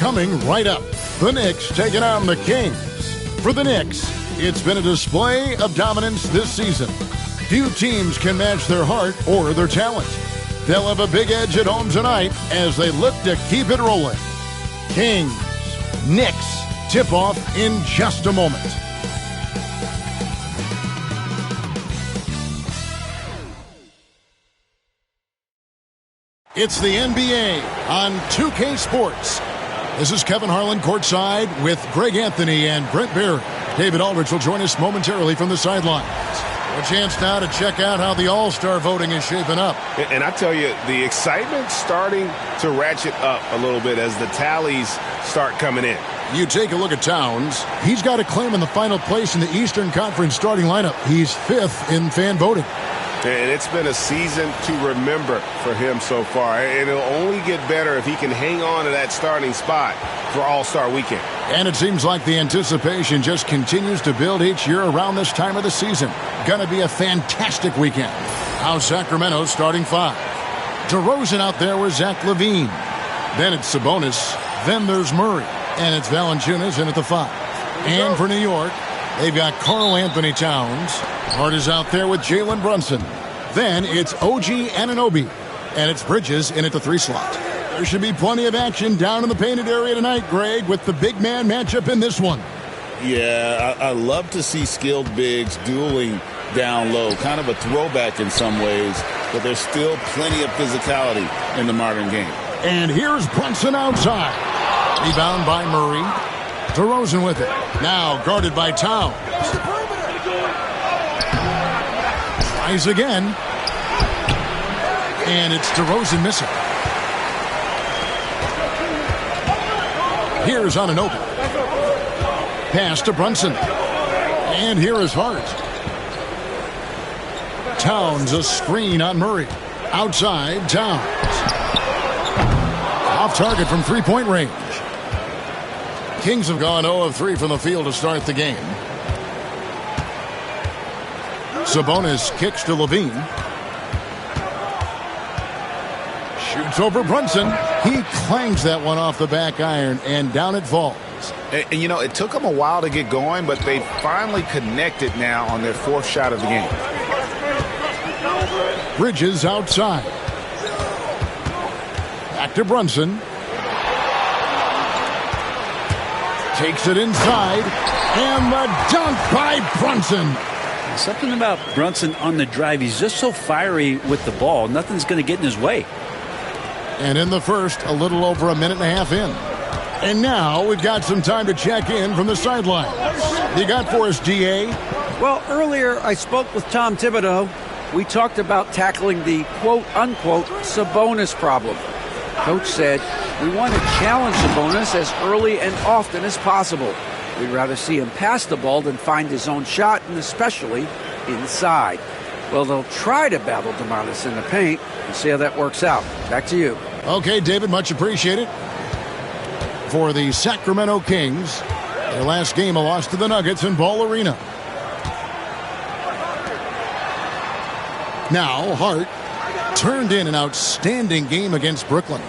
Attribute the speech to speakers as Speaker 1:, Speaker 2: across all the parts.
Speaker 1: coming right up. The Knicks taking on the Kings. For the Knicks, it's been a display of dominance this season. Few teams can match their heart or their talent. They'll have a big edge at home tonight as they look to keep it rolling. Kings, Knicks, tip-off in just a moment. It's the NBA on 2K Sports. This is Kevin Harlan courtside with Greg Anthony and Brent Barry. David Aldridge will join us momentarily from the sidelines. A chance now to check out how the All-Star voting is shaping up.
Speaker 2: And I tell you, the excitement's starting to ratchet up a little bit as the tallies start coming in.
Speaker 1: You take a look at Towns. He's got a claim in the final place in the Eastern Conference starting lineup. He's 5th in fan voting.
Speaker 2: And it's been a season to remember for him so far. And it'll only get better if he can hang on to that starting spot for All-Star Weekend.
Speaker 1: And it seems like the anticipation just continues to build each year around this time of the season. Gonna be a fantastic weekend. Now Sacramento starting 5. DeRozan out there with Zach LaVine. Then it's Sabonis. Then there's Murray. And it's Valanciunas in at the 5. And for New York, they've got Karl Anthony Towns. Hart is out there with Jalen Brunson. Then it's OG Anunoby. And it's Bridges in at the 3 slot. There should be plenty of action down in the painted area tonight, Greg, with the big man matchup in this one.
Speaker 3: Yeah, I love to see skilled bigs dueling down low. Kind of a throwback in some ways, but there's still plenty of physicality in the modern game.
Speaker 1: And here's Brunson outside. Rebound by Murray. DeRozan with it. Now guarded by Towns. Tries again. And it's DeRozan missing. Here's Anunoby. Pass to Brunson. And here is Hart. Towns a screen on Murray. Outside, Towns. Off target from three-point range. Kings have gone 0 of 3 from the field to start the game. Sabonis kicks to LaVine. Shoots over Brunson. He clangs that one off the back iron, and down it falls.
Speaker 3: And you know, it took them a while to get going, but they finally connected now on their 4th shot of the game.
Speaker 1: Bridges outside. Back to Brunson. Takes it inside. And the dunk by Brunson.
Speaker 4: Something about Brunson on the drive. He's just so fiery with the ball. Nothing's going to get in his way.
Speaker 1: And in the first, a little over a minute and a half in. And now we've got some time to check in from the sidelines. You got for us, DA?
Speaker 5: Well, earlier I spoke with Tom Thibodeau. We talked about tackling the quote-unquote Sabonis problem. Coach said, we want to challenge Sabonis as early and often as possible. We'd rather see him pass the ball than find his own shot, and especially inside. Well, they'll try to battle DeMartis in the paint and see how that works out. Back to you.
Speaker 1: Okay, David, much appreciated. For the Sacramento Kings, their last game, a loss to the Nuggets in Ball Arena. Now, Hart turned in an outstanding game against Brooklyn.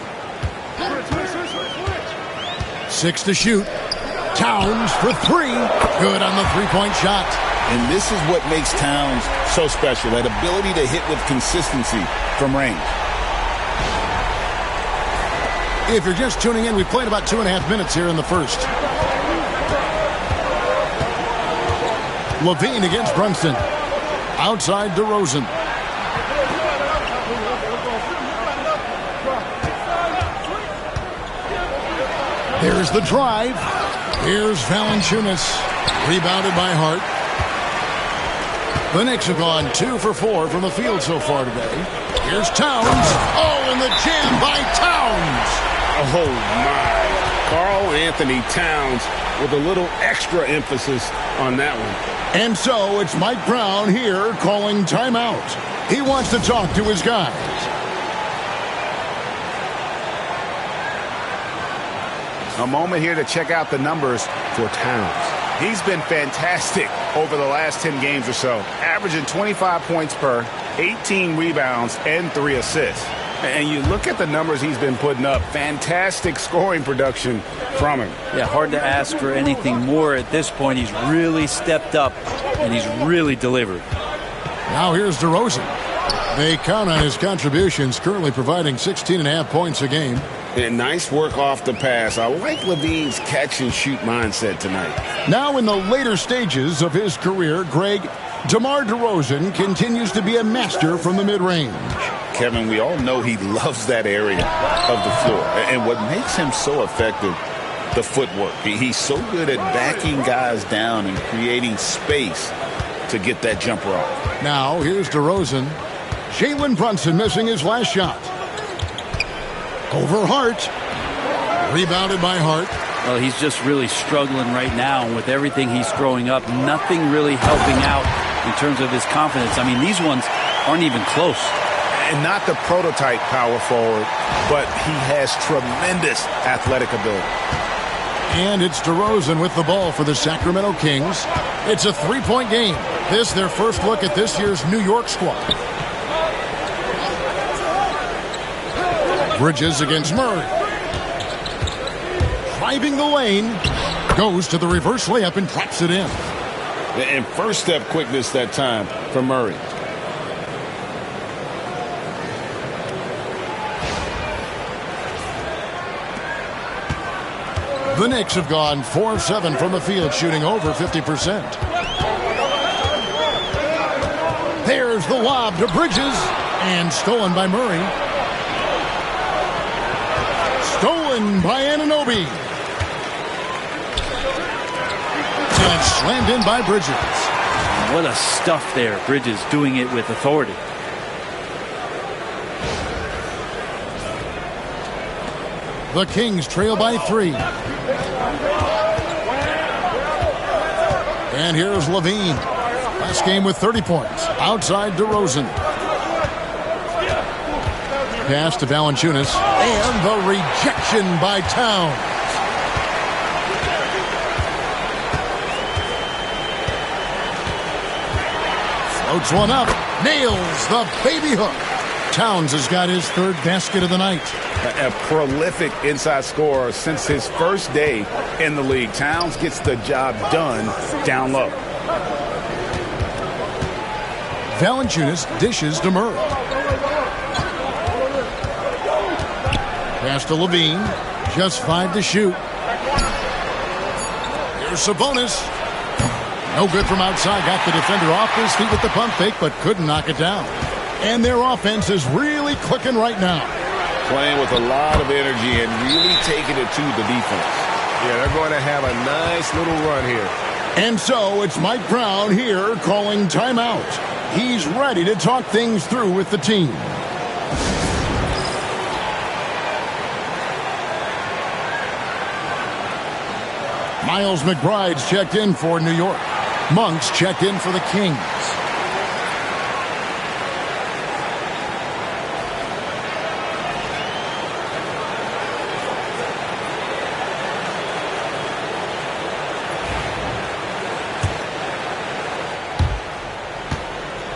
Speaker 1: 6 to shoot. Towns for 3. Good on the three-point shot.
Speaker 3: And this is what makes Towns so special, that ability to hit with consistency from range.
Speaker 1: If you're just tuning in, we've played about 2.5 minutes here in the first. LaVine against Brunson. Outside DeRozan. Here's the drive. Here's Valanciunas. Rebounded by Hart. The Knicks have gone 2 for 4 from the field so far today. Here's Towns. Oh, and the jam by Towns.
Speaker 2: Oh, my. Karl Anthony Towns with a little extra emphasis on that one.
Speaker 1: And so it's Mike Brown here calling timeout. He wants to talk to his guys.
Speaker 2: A moment here to check out the numbers for Towns. He's been fantastic over the last 10 games or so, averaging 25 points per, 18 rebounds, and 3 assists. And you look at the numbers he's been putting up. Fantastic scoring production from him.
Speaker 4: Yeah, hard to ask for anything more at this point. He's really stepped up, and he's really delivered.
Speaker 1: Now here's DeRozan. They count on his contributions, currently providing 16.5 points a game.
Speaker 2: And nice work off the pass. I like Levine's catch-and-shoot mindset tonight.
Speaker 1: Now in the later stages of his career, Greg, DeMar DeRozan continues to be a master from the mid-range.
Speaker 3: Kevin, we all know he loves that area of the floor. And what makes him so effective, the footwork. He's so good at backing guys down and creating space to get that jumper off.
Speaker 1: Now here's DeRozan. Jalen Brunson missing his last shot. Over Hart. Rebounded by Hart.
Speaker 4: Well, he's just really struggling right now. And with everything he's throwing up, nothing really helping out in terms of his confidence. I mean, these ones aren't even close.
Speaker 2: And not the prototype power forward, but he has tremendous athletic ability.
Speaker 1: And it's DeRozan with the ball for the Sacramento Kings. It's a three-point game. This their first look at this year's New York squad. Bridges against Murray. Driving the lane. Goes to the reverse layup and traps it in.
Speaker 3: And first step quickness that time for Murray.
Speaker 1: The Knicks have gone 4 of 7 from the field, shooting over 50%. There's the lob to Bridges, and stolen by Murray. Stolen by Anunoby. And slammed in by Bridges.
Speaker 4: What a stuff there. Bridges doing it with authority.
Speaker 1: The Kings trail by 3. And here's Levine. Last game with 30 points. Outside DeRozan. Pass to Valanciunas. And the rejection by Towns. Floats one up. Nails the baby hook. Towns has got his third basket of the night.
Speaker 2: A prolific inside scorer since his first day in the league. Towns gets the job done down low.
Speaker 1: Valanciunas dishes to Murray. Pass to Levine. Just 5 to shoot. Here's Sabonis. No good from outside. Got the defender off his feet with the pump fake, but couldn't knock it down. And their offense is really clicking right now.
Speaker 3: Playing with a lot of energy and really taking it to the defense.
Speaker 2: Yeah, they're going to have a nice little run here.
Speaker 1: And so it's Mike Brown here calling timeout. He's ready to talk things through with the team. Miles McBride's checked in for New York. Monk's checked in for the Kings.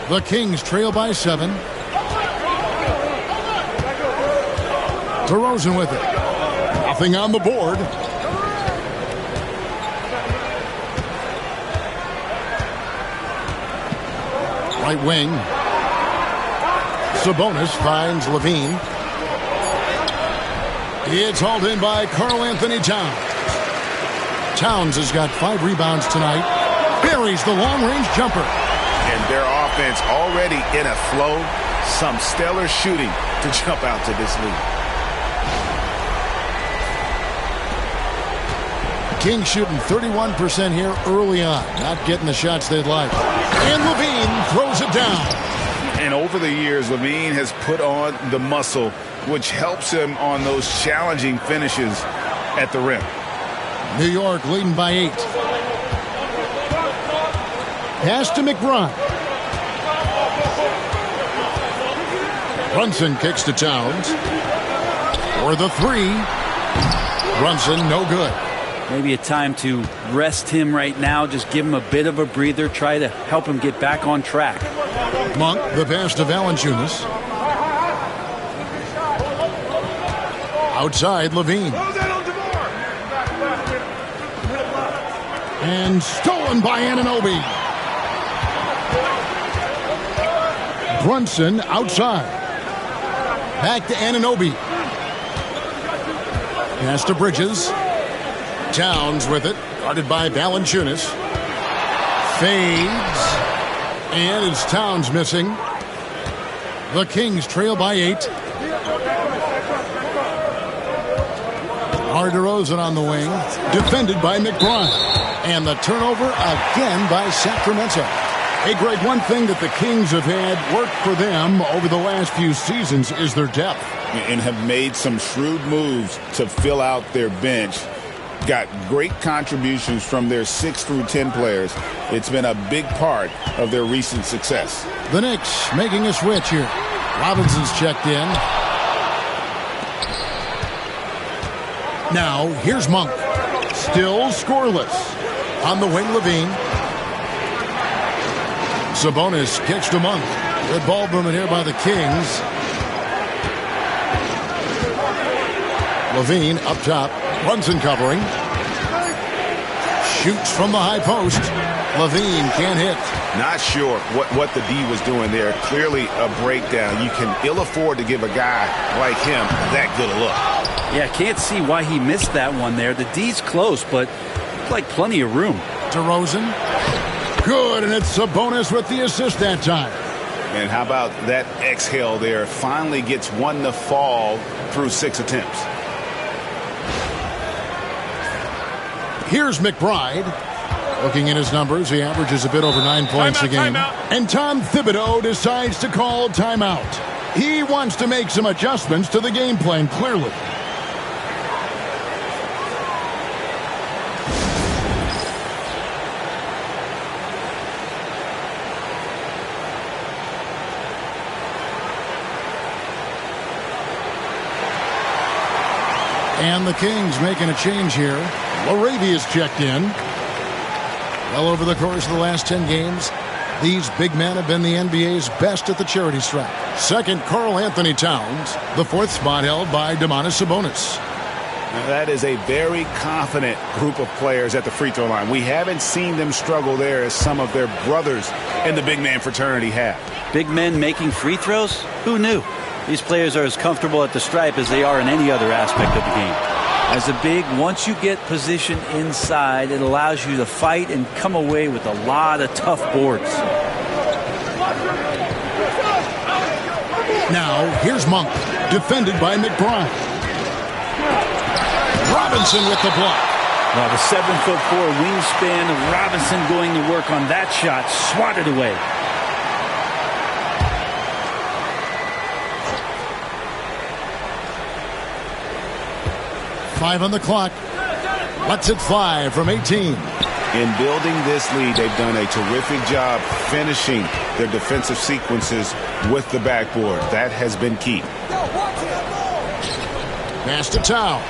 Speaker 1: The Kings trail by 7. DeRozan with it. Nothing on the board. Right wing. Sabonis finds Levine. It's hauled in by Karl Anthony Towns. Towns has got 5 rebounds tonight. Buries the long-range jumper.
Speaker 2: And their offense already in a flow. Some stellar shooting to jump out to this lead.
Speaker 1: Kings shooting 31% here early on. Not getting the shots they'd like. And Levine throws it down.
Speaker 2: And over the years, Levine has put on the muscle, which helps him on those challenging finishes at the rim.
Speaker 1: New York leading by 8. Pass to McBride. Brunson kicks to Towns. For the 3. Brunson, no good.
Speaker 4: Maybe a time to rest him right now. Just give him a bit of a breather. Try to help him get back on track.
Speaker 1: Monk, the pass to Valanciunas. Outside, Levine. And stolen by Anunoby. Brunson outside. Back to Anunoby. Pass to Bridges. Towns with it. Guarded by Valanciunas. Fades. And it's Towns missing. The Kings trail by 8. DeRozan on the wing. Defended by McBride. And the turnover again by Sacramento. Hey, Greg, one thing that the Kings have had work for them over the last few seasons is their depth.
Speaker 3: And have made some shrewd moves to fill out their bench. Got great contributions from their 6 through 10 players. It's been a big part of their recent success.
Speaker 1: The Knicks making a switch here. Robinson's checked in. Now, here's Monk. Still scoreless. On the wing, Levine. Sabonis kicks to Monk. Good ball movement here by the Kings. Levine up top. Brunson covering. Shoots from the high post. Levine can't hit.
Speaker 2: Not sure what the D was doing there. Clearly a breakdown. You can ill afford to give a guy like him that good a look.
Speaker 4: Yeah, can't see why he missed that one there. The D's close, but like plenty of room.
Speaker 1: DeRozan. Good, and it's Sabonis with the assist that time.
Speaker 2: And how about that exhale there? Finally gets one to fall through 6 attempts.
Speaker 1: Here's McBride. Looking at his numbers, he averages a bit over 9 points a game. And Tom Thibodeau decides to call timeout. He wants to make some adjustments to the game plan, clearly. And the Kings making a change here. Laravia's checked in. Well, over the course of the last 10 games, these big men have been the NBA's best at the charity stripe. Second, Karl Anthony Towns. The 4th spot held by Domantas Sabonis.
Speaker 2: Now that is a very confident group of players at the free throw line. We haven't seen them struggle there as some of their brothers in the big man fraternity have.
Speaker 4: Big men making free throws? Who knew? These players are as comfortable at the stripe as they are in any other aspect of the game. As a big, once you get position inside, it allows you to fight and come away with a lot of tough boards.
Speaker 1: Now, here's Monk, defended by McBride. Robinson with the block.
Speaker 4: Well, the 7'4" wingspan of Robinson going to work on that shot, swatted away.
Speaker 1: Five on the clock. Lets it fly from 18.
Speaker 2: In building this lead, they've done a terrific job finishing their defensive sequences with the backboard. That has been key.
Speaker 1: Pass to Towns.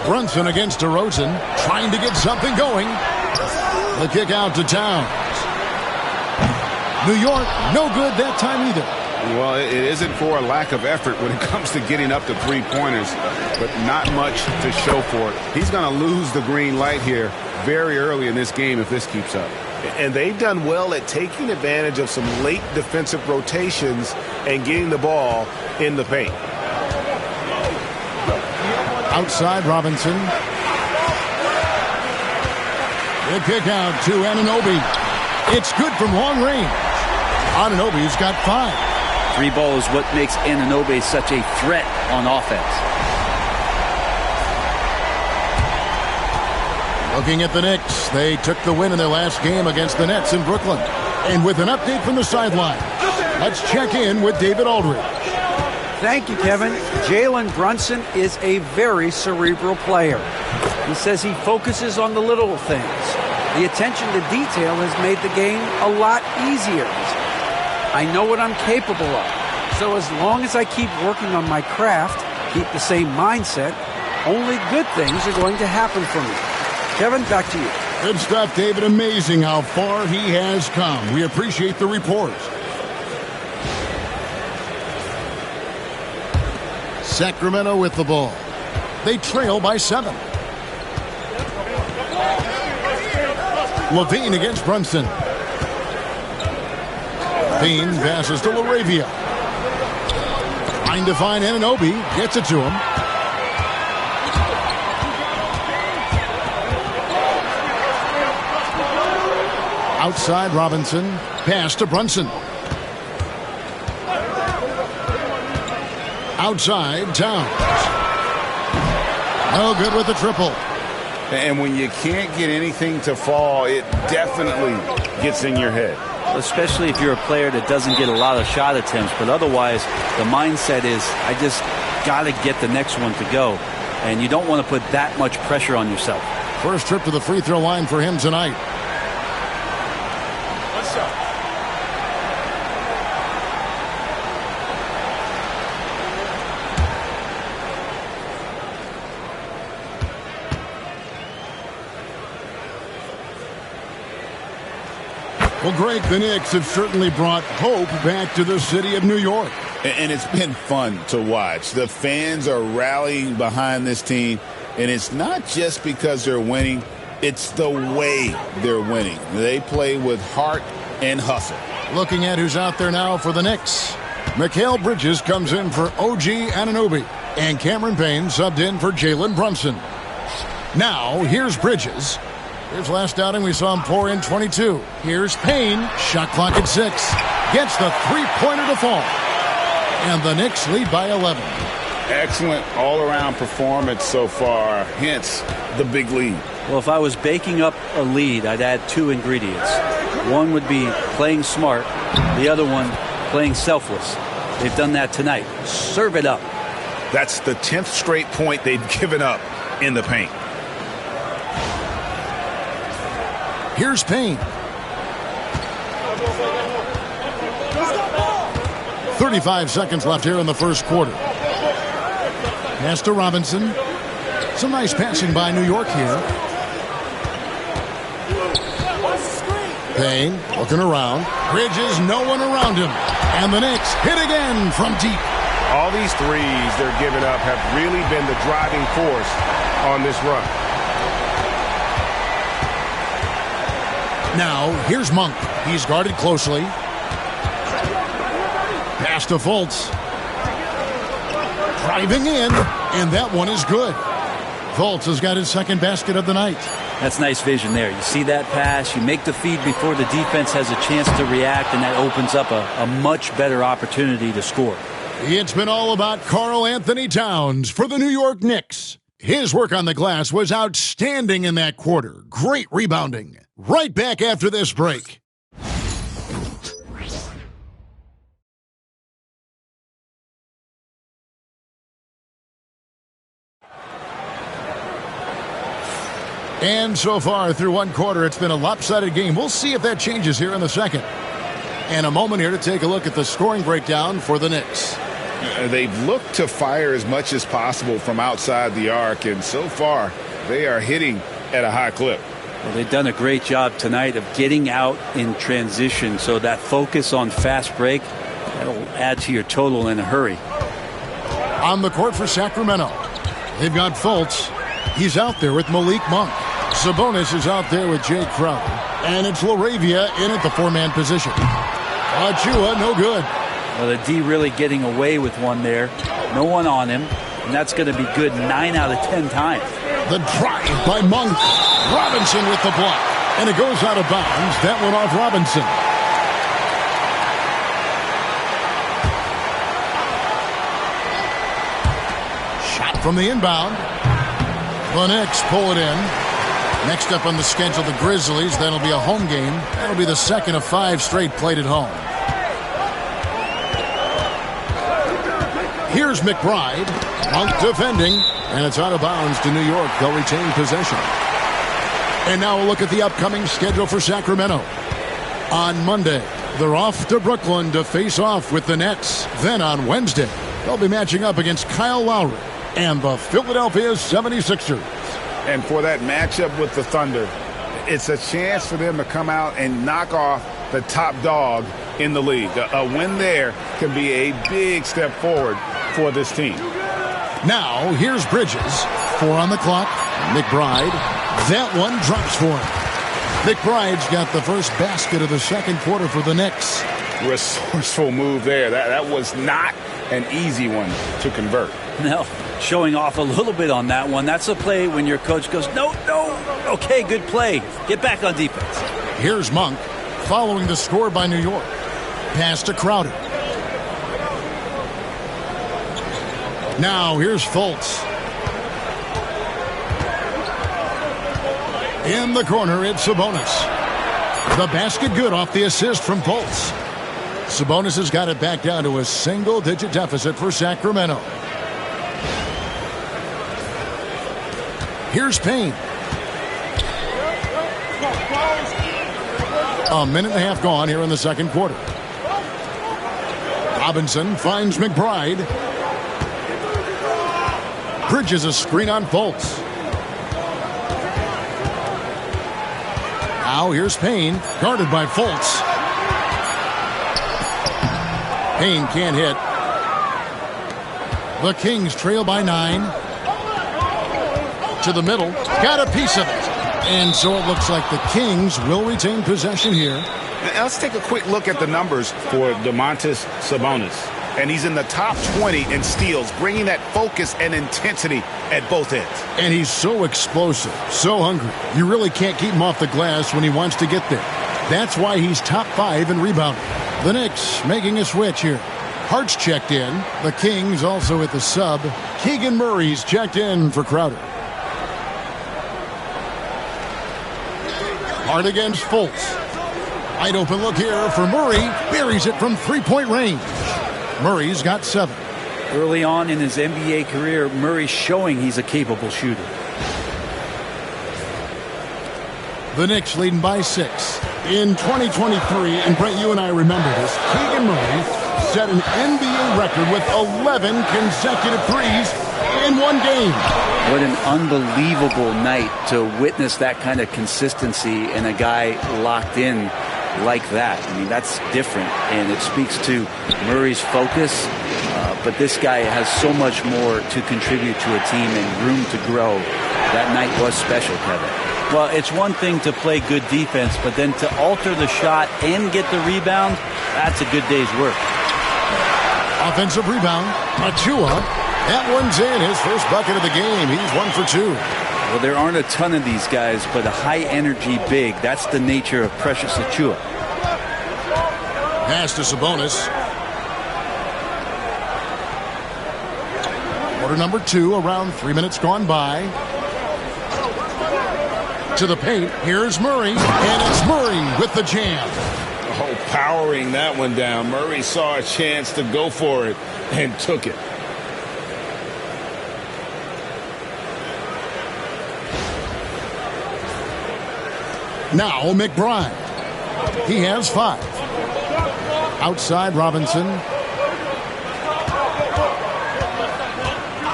Speaker 1: Brunson against DeRozan, trying to get something going. The kick out to Towns. New York, no good that time either.
Speaker 2: Well, it isn't for a lack of effort when it comes to getting up to three-pointers, but not much to show for it. He's going to lose the green light here very early in this game if this keeps up. And they've done well at taking advantage of some late defensive rotations and getting the ball in the paint.
Speaker 1: Outside Robinson. The kick out to Anunoby. It's good from long range. Anunoby's got 5.
Speaker 4: Three ball is what makes Anunoby such a threat on offense.
Speaker 1: Looking at the Knicks, they took the win in their last game against the Nets in Brooklyn. And with an update from the sideline, let's check in with David Aldridge.
Speaker 5: Thank you, Kevin. Jalen Brunson is a very cerebral player. He says he focuses on the little things. The attention to detail has made the game a lot easier. I know what I'm capable of. So as long as I keep working on my craft, keep the same mindset, only good things are going to happen for me. Kevin, back to you.
Speaker 1: Good stuff, David. Amazing how far he has come. We appreciate the report. Sacramento with the ball. They trail by 7. Levine against Brunson. Bean passes to Laravia. Trying to find Anunoby. Gets it to him. Outside Robinson. Pass to Brunson. Outside Towns. No good with the triple.
Speaker 2: And when you can't get anything to fall, it definitely gets in your head.
Speaker 4: Especially if you're a player that doesn't get a lot of shot attempts. But otherwise, the mindset is, I just got to get the next one to go. And you don't want to put that much pressure on yourself.
Speaker 1: First trip to the free throw line for him tonight. Well, Greg, the Knicks have certainly brought hope back to the city of New York.
Speaker 3: And it's been fun to watch. The fans are rallying behind this team, and it's not just because they're winning. It's the way they're winning. They play with heart and hustle.
Speaker 1: Looking at who's out there now for the Knicks. Mikal Bridges comes in for OG Anunoby, and Cameron Payne subbed in for Jalen Brunson. Now, here's Bridges. His last outing, we saw him pour in 22. Here's Payne. Shot clock at 6. Gets the three-pointer to fall. And the Knicks lead by 11.
Speaker 2: Excellent all-around performance so far, hence the big lead.
Speaker 4: Well, if I was baking up a lead, I'd add 2 ingredients. One would be playing smart. The other one, playing selfless. They've done that tonight. Serve it up.
Speaker 3: That's the 10th straight point they've given up in the paint.
Speaker 1: Here's Payne. 35 seconds left here in the first quarter. Pass to Robinson. Some nice passing by New York here. Payne looking around. Bridges, no one around him. And the Knicks hit again from deep.
Speaker 2: All these threes they're giving up have really been the driving force on this run.
Speaker 1: Now, here's Monk. He's guarded closely. Pass to Fultz. Driving in, and that one is good. Fultz has got his second basket of the night.
Speaker 4: That's nice vision there. You see that pass, you make the feed before the defense has a chance to react, and that opens up a much better opportunity to score.
Speaker 1: It's been all about Karl Anthony Towns for the New York Knicks. His work on the glass was outstanding in that quarter. Great rebounding. Right back after this break. And so far through one quarter, it's been a lopsided game. We'll see if that changes here in the second. And a moment here to take a look at the scoring breakdown for the Knicks.
Speaker 2: They've looked to fire as much as possible from outside the arc, and so far they are hitting at a high clip.
Speaker 4: Well, they've done a great job tonight of getting out in transition, so that focus on fast break, that'll add to your total in a hurry.
Speaker 1: On the court for Sacramento, they've got Fultz. He's out there with Malik Monk. Sabonis is out there with Jay Crowder. And it's Laravia in at the 4-man position. Achua, no good.
Speaker 4: Well, the D really getting away with one there. No one on him. And that's going to be good 9 out of 10 times.
Speaker 1: The drive by Monk. Robinson with the block. And it goes out of bounds. That one off Robinson. Shot from the inbound. The Knicks pull it in. Next up on the schedule, the Grizzlies. That'll be a home game. That'll be the second of 5 straight played at home. Here's McBride. Monk defending. And it's out of bounds to New York. They'll retain possession. And now we'll look at the upcoming schedule for Sacramento. On Monday, they're off to Brooklyn to face off with the Nets. Then on Wednesday, they'll be matching up against Kyle Lowry and the Philadelphia 76ers.
Speaker 2: And for that matchup with the Thunder, it's a chance for them to come out and knock off the top dog in the league. A win there can be a big step forward for this team.
Speaker 1: Now, here's Bridges. 4 on the clock. McBride. That one drops for him. McBride's got the first basket of the second quarter for the Knicks.
Speaker 2: Resourceful move there. That was not an easy one to convert.
Speaker 4: No, showing off a little bit on that one. That's a play when your coach goes, no. Okay, good play. Get back on defense.
Speaker 1: Here's Monk following the score by New York. Pass to Crowder. Now here's Fultz. In the corner, it's Sabonis. The basket good off the assist from Fultz. Sabonis has got it back down to a single-digit deficit for Sacramento. Here's Payne. A minute and a half gone here in the second quarter. Robinson finds McBride. Bridges a screen on Fultz. Now here's Payne, guarded by Fultz. Payne can't hit. The Kings trail by 9. To the middle, got a piece of it. And so it looks like the Kings will retain possession here.
Speaker 2: Now let's take a quick look at the numbers for Domantas Sabonis. And he's in the top 20 in steals, bringing that focus and intensity at both ends.
Speaker 1: And he's so explosive, so hungry. You really can't keep him off the glass when he wants to get there. That's why he's top 5 in rebounding. The Knicks making a switch here. Hart's checked in. The Kings also at the sub. Keegan Murray's checked in for Crowder. Hart against Fultz. Wide open look here for Murray. Buries it from three-point range. Murray's got 7.
Speaker 4: Early on in his NBA career, Murray's showing he's a capable shooter.
Speaker 1: The Knicks leading by 6. In 2023, and Brent, you and I remember this, Keegan Murray set an NBA record with 11 consecutive threes in one game.
Speaker 4: What an unbelievable night to witness that kind of consistency and a guy locked in like that. I mean, that's different, and it speaks to Murray's focus, but this guy has so much more to contribute to a team and room to grow. That night was special, Kevin. Well, it's one thing to play good defense, but then to alter the shot and get the rebound, that's a good day's work.
Speaker 1: Offensive rebound, Achua. That one's in, his first bucket of the game. He's 1 for 2.
Speaker 4: Well, there aren't a ton of these guys, but a high-energy big. That's the nature of Precious Achua.
Speaker 1: Pass to Sabonis. Quarter number 2, around 3 minutes gone by. To the paint, here's Murray, and it's Murray with the jam.
Speaker 2: Oh, powering that one down. Murray saw a chance to go for it and took it.
Speaker 1: Now McBride. He has 5. Outside Robinson.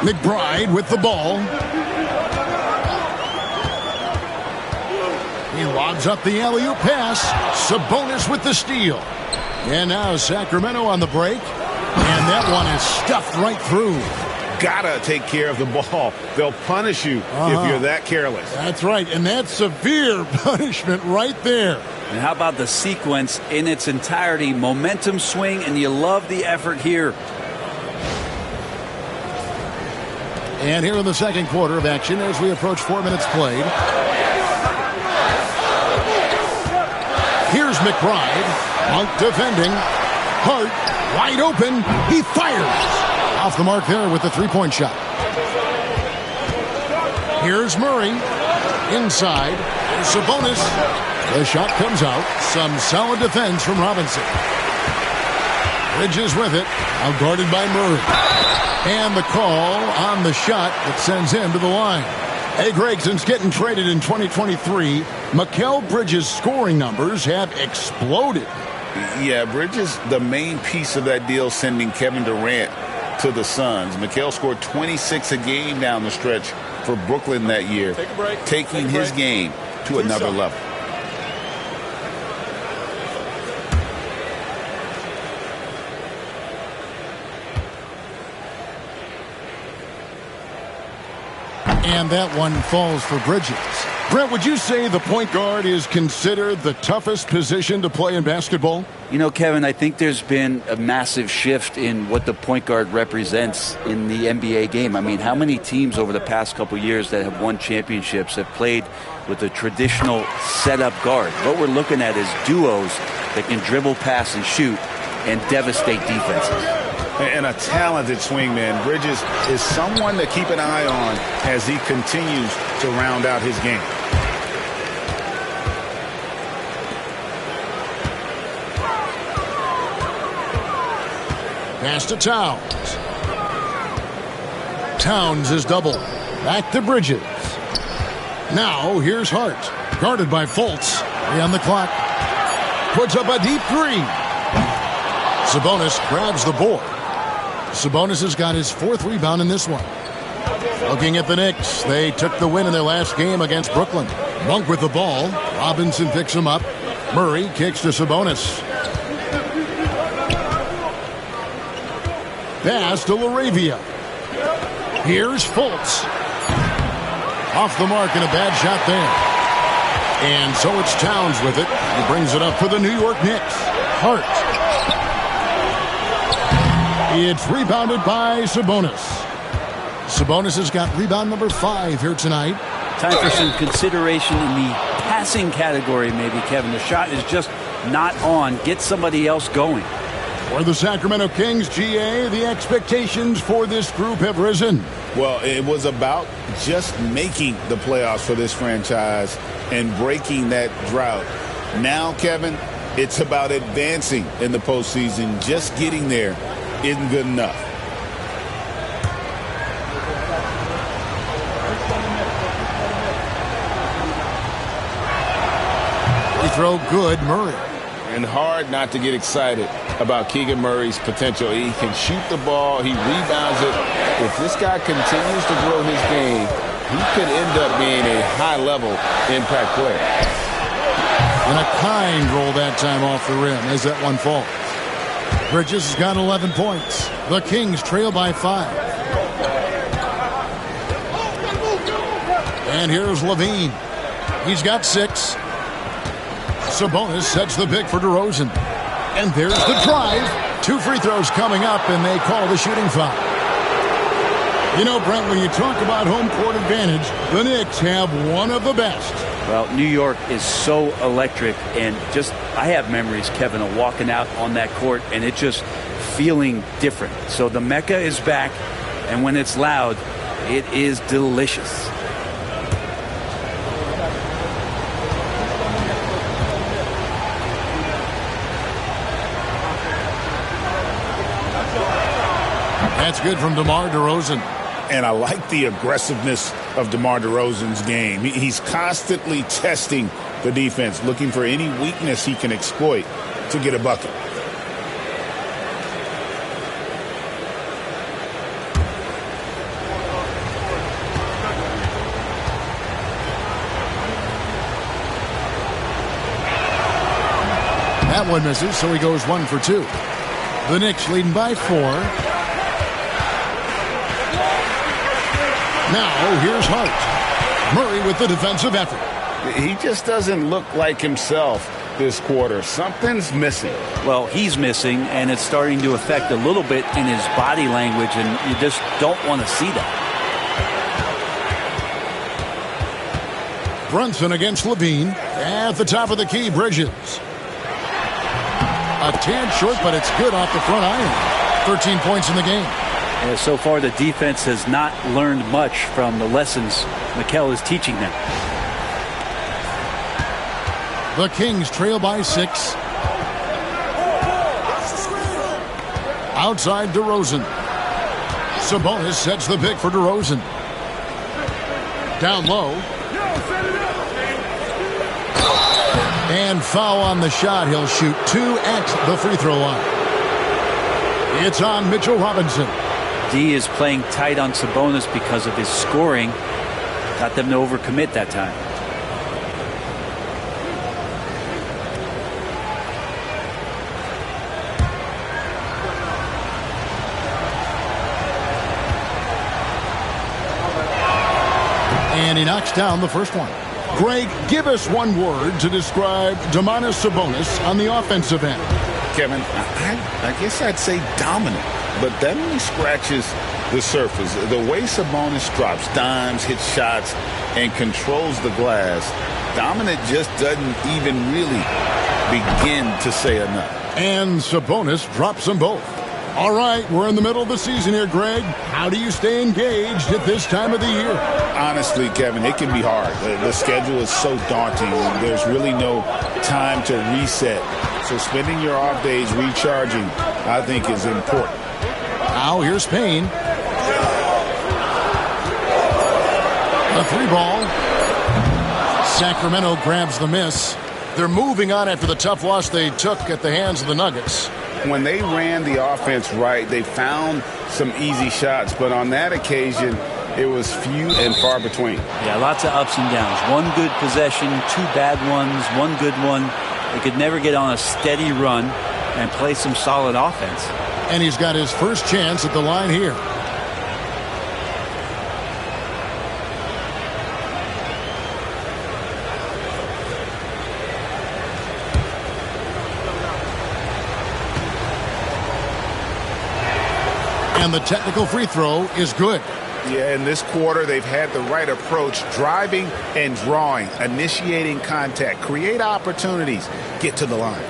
Speaker 1: McBride with the ball. He lobs up the alley-oop pass. Sabonis with the steal. And now Sacramento on the break. And that one is stuffed right through.
Speaker 2: Gotta take care of the ball. They'll punish you if you're that careless.
Speaker 1: That's right, and that's severe punishment right there.
Speaker 4: And how about the sequence in its entirety? Momentum swing, and you love the effort here.
Speaker 1: And here in the second quarter of action as we approach 4 minutes played. Here's McBride. Monk defending. Hart wide open. He fires. Off the mark there with the three-point shot. Here's Murray. Inside. Sabonis. The shot comes out. Some solid defense from Robinson. Bridges with it. Now guarded by Murray. And the call on the shot that sends him to the line. Hey, Greg, since getting traded in 2023, Mikal Bridges' scoring numbers have exploded.
Speaker 3: Yeah, Bridges, the main piece of that deal, sending Kevin Durant to the Suns. Mikal scored 26 a game down the stretch for Brooklyn that year, taking his game to another level.
Speaker 1: And that one falls for Bridges. Brent, would you say the point guard is considered the toughest position to play in basketball?
Speaker 4: You know, Kevin, I think there's been a massive shift in what the point guard represents in the NBA game. I mean, how many teams over the past couple years that have won championships have played with a traditional setup guard? What we're looking at is duos that can dribble, pass, and shoot and devastate defenses.
Speaker 3: And a talented swingman. Bridges is someone to keep an eye on as he continues to round out his game.
Speaker 1: Pass to Towns. Towns is double. Back to Bridges. Now here's Hart. Guarded by Fultz. 3 on the clock. Puts up a deep 3. Sabonis grabs the board. Sabonis has got his 4th rebound in this one. Looking at the Knicks, they took the win in their last game against Brooklyn. Monk with the ball. Robinson picks him up. Murray kicks to Sabonis. Pass to LaRavia. Here's Fultz. Off the mark and a bad shot there. And so it's Towns with it. He brings it up for the New York Knicks. Hart. It's rebounded by Sabonis. Sabonis has got rebound number 5 here tonight.
Speaker 4: Time for some consideration in the passing category, maybe, Kevin. The shot is just not on. Get somebody else going.
Speaker 1: For the Sacramento Kings, GA, the expectations for this group have risen.
Speaker 3: Well, it was about just making the playoffs for this franchise and breaking that drought. Now, Kevin, it's about advancing in the postseason. Just getting there isn't good enough.
Speaker 1: Free throw good, Murray.
Speaker 3: And hard not to get excited about Keegan Murray's potential. He can shoot the ball. He rebounds it. If this guy continues to grow his game, he could end up being a high-level impact player.
Speaker 1: And a kind roll that time off the rim as that one falls. Bridges has got 11 points. The Kings trail by 5. And here's Levine. He's got 6. Sabonis sets the pick for DeRozan. And there's the drive. 2 free throws coming up, and they call the shooting foul. You know, Brent, when you talk about home court advantage, the Knicks have one of the best.
Speaker 4: Well, New York is so electric, and just I have memories, Kevin, of walking out on that court and it just feeling different. So the Mecca is back, and when it's loud, it is delicious.
Speaker 1: That's good from DeMar DeRozan.
Speaker 3: And I like the aggressiveness of DeMar DeRozan's game. He's constantly testing the defense, looking for any weakness he can exploit to get a bucket.
Speaker 1: That one misses, so he goes 1 for 2. The Knicks leading by 4. Now, here's Hart. Murray with the defensive effort.
Speaker 3: He just doesn't look like himself this quarter. Something's missing.
Speaker 4: Well, he's missing, and it's starting to affect a little bit in his body language, and you just don't want to see that.
Speaker 1: Brunson against Levine. At the top of the key, Bridges. A tad short, but it's good off the front iron. 13 points in the game.
Speaker 4: So far, the defense has not learned much from the lessons Mikel is teaching them.
Speaker 1: The Kings trail by 6. Outside DeRozan. Sabonis sets the pick for DeRozan. Down low. And foul on the shot. He'll shoot 2 at the free throw line. It's on Mitchell Robinson.
Speaker 4: D is playing tight on Sabonis because of his scoring. Got them to overcommit that time.
Speaker 1: And he knocks down the first one. Greg, give us one word to describe Domantas Sabonis on the offensive end.
Speaker 3: Kevin, I guess I'd say dominant, but that only scratches the surface. The way Sabonis drops dimes, hits shots, and controls the glass, dominant just doesn't even really begin to say enough.
Speaker 1: And Sabonis drops them both. All right, we're in the middle of the season here, Greg. How do you stay engaged at this time of the year?
Speaker 3: Honestly, Kevin, it can be hard. The schedule is so daunting. There's really no time to reset. So spending your off days recharging, I think, is important.
Speaker 1: Now here's Payne. A 3-ball. Sacramento grabs the miss. They're moving on after the tough loss they took at the hands of the Nuggets.
Speaker 2: When they ran the offense right, they found some easy shots. But on that occasion, it was few and far between.
Speaker 4: Yeah, lots of ups and downs. One good possession, two bad ones, one good one. They could never get on a steady run and play some solid offense.
Speaker 1: And he's got his first chance at the line here. And the technical free throw is good.
Speaker 3: Yeah, in this quarter, they've had the right approach, driving and drawing, initiating contact, create opportunities, get to the line.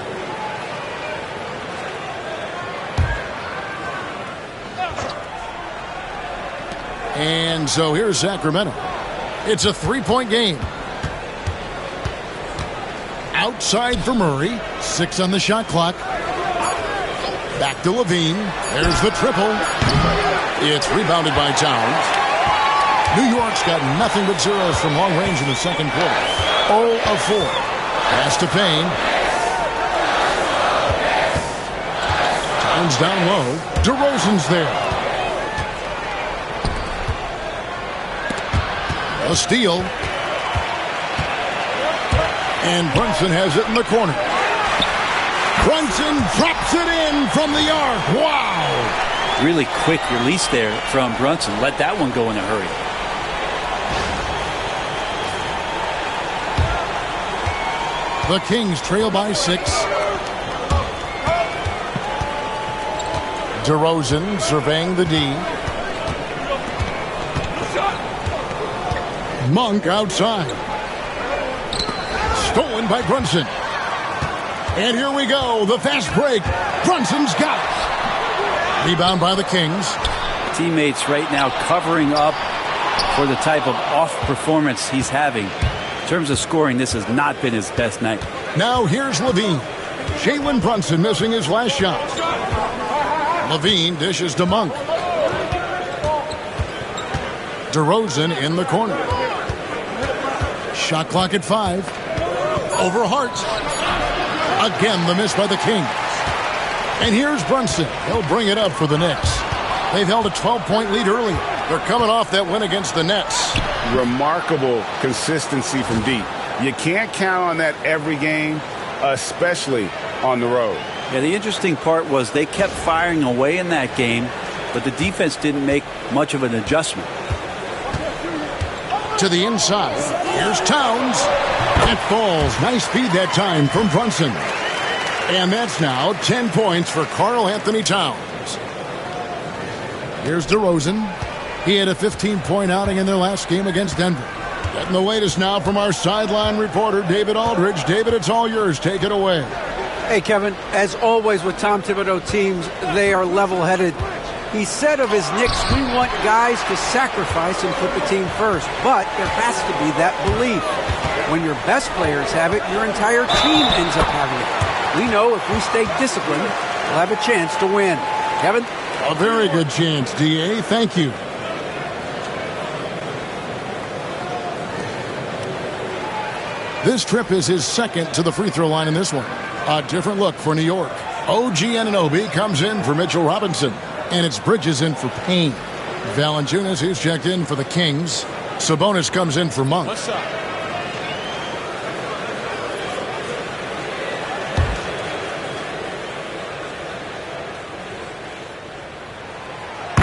Speaker 1: And so here's Sacramento. It's a 3-point game. Outside for Murray. 6 on the shot clock. Back to Levine. There's the triple. It's rebounded by Towns. New York's got nothing but zeros from long range in the second quarter. 0 of 4. Pass to Payne. Towns down low. DeRozan's there. A steal. And Brunson has it in the corner. Brunson drops it in from the arc. Wow.
Speaker 4: Really quick release there from Brunson. Let that one go in a hurry.
Speaker 1: The Kings trail by 6. DeRozan surveying the D. Monk outside. Stolen by Brunson. And here we go. The fast break. Brunson's got it. Rebound by the Kings.
Speaker 4: Teammates right now covering up for the type of off performance he's having. In terms of scoring, this has not been his best night.
Speaker 1: Now here's Levine. Jalen Brunson missing his last shot. Levine dishes to Monk. DeRozan in the corner. Shot clock at 5. Over Hart. Again, the miss by the Kings. And here's Brunson. He'll bring it up for the Knicks. They've held a 12-point lead early. They're coming off that win against the Nets.
Speaker 2: Remarkable consistency from deep. You can't count on that every game, especially on the road.
Speaker 4: Yeah, the interesting part was they kept firing away in that game, but the defense didn't make much of an adjustment.
Speaker 1: To the inside. Here's Towns. It falls. Nice feed that time from Brunson. And that's now 10 points for Karl Anthony Towns. Here's DeRozan. He had a 15-point outing in their last game against Denver. Getting the latest now from our sideline reporter, David Aldridge. David, it's all yours. Take it away.
Speaker 5: Hey, Kevin, as always with Tom Thibodeau teams, they are level-headed. He said of his Knicks, we want guys to sacrifice and put the team first. But there has to be that belief. When your best players have it, your entire team ends up having it. We know if we stay disciplined, we'll have a chance to win. Kevin?
Speaker 1: A very good chance, D.A. Thank you. This trip is his second to the free throw line in this one. A different look for New York. OG Anunoby comes in for Mitchell Robinson. And it's Bridges in for Payne. Valanciunas, who's checked in for the Kings. Sabonis comes in for Monk.
Speaker 6: What's up?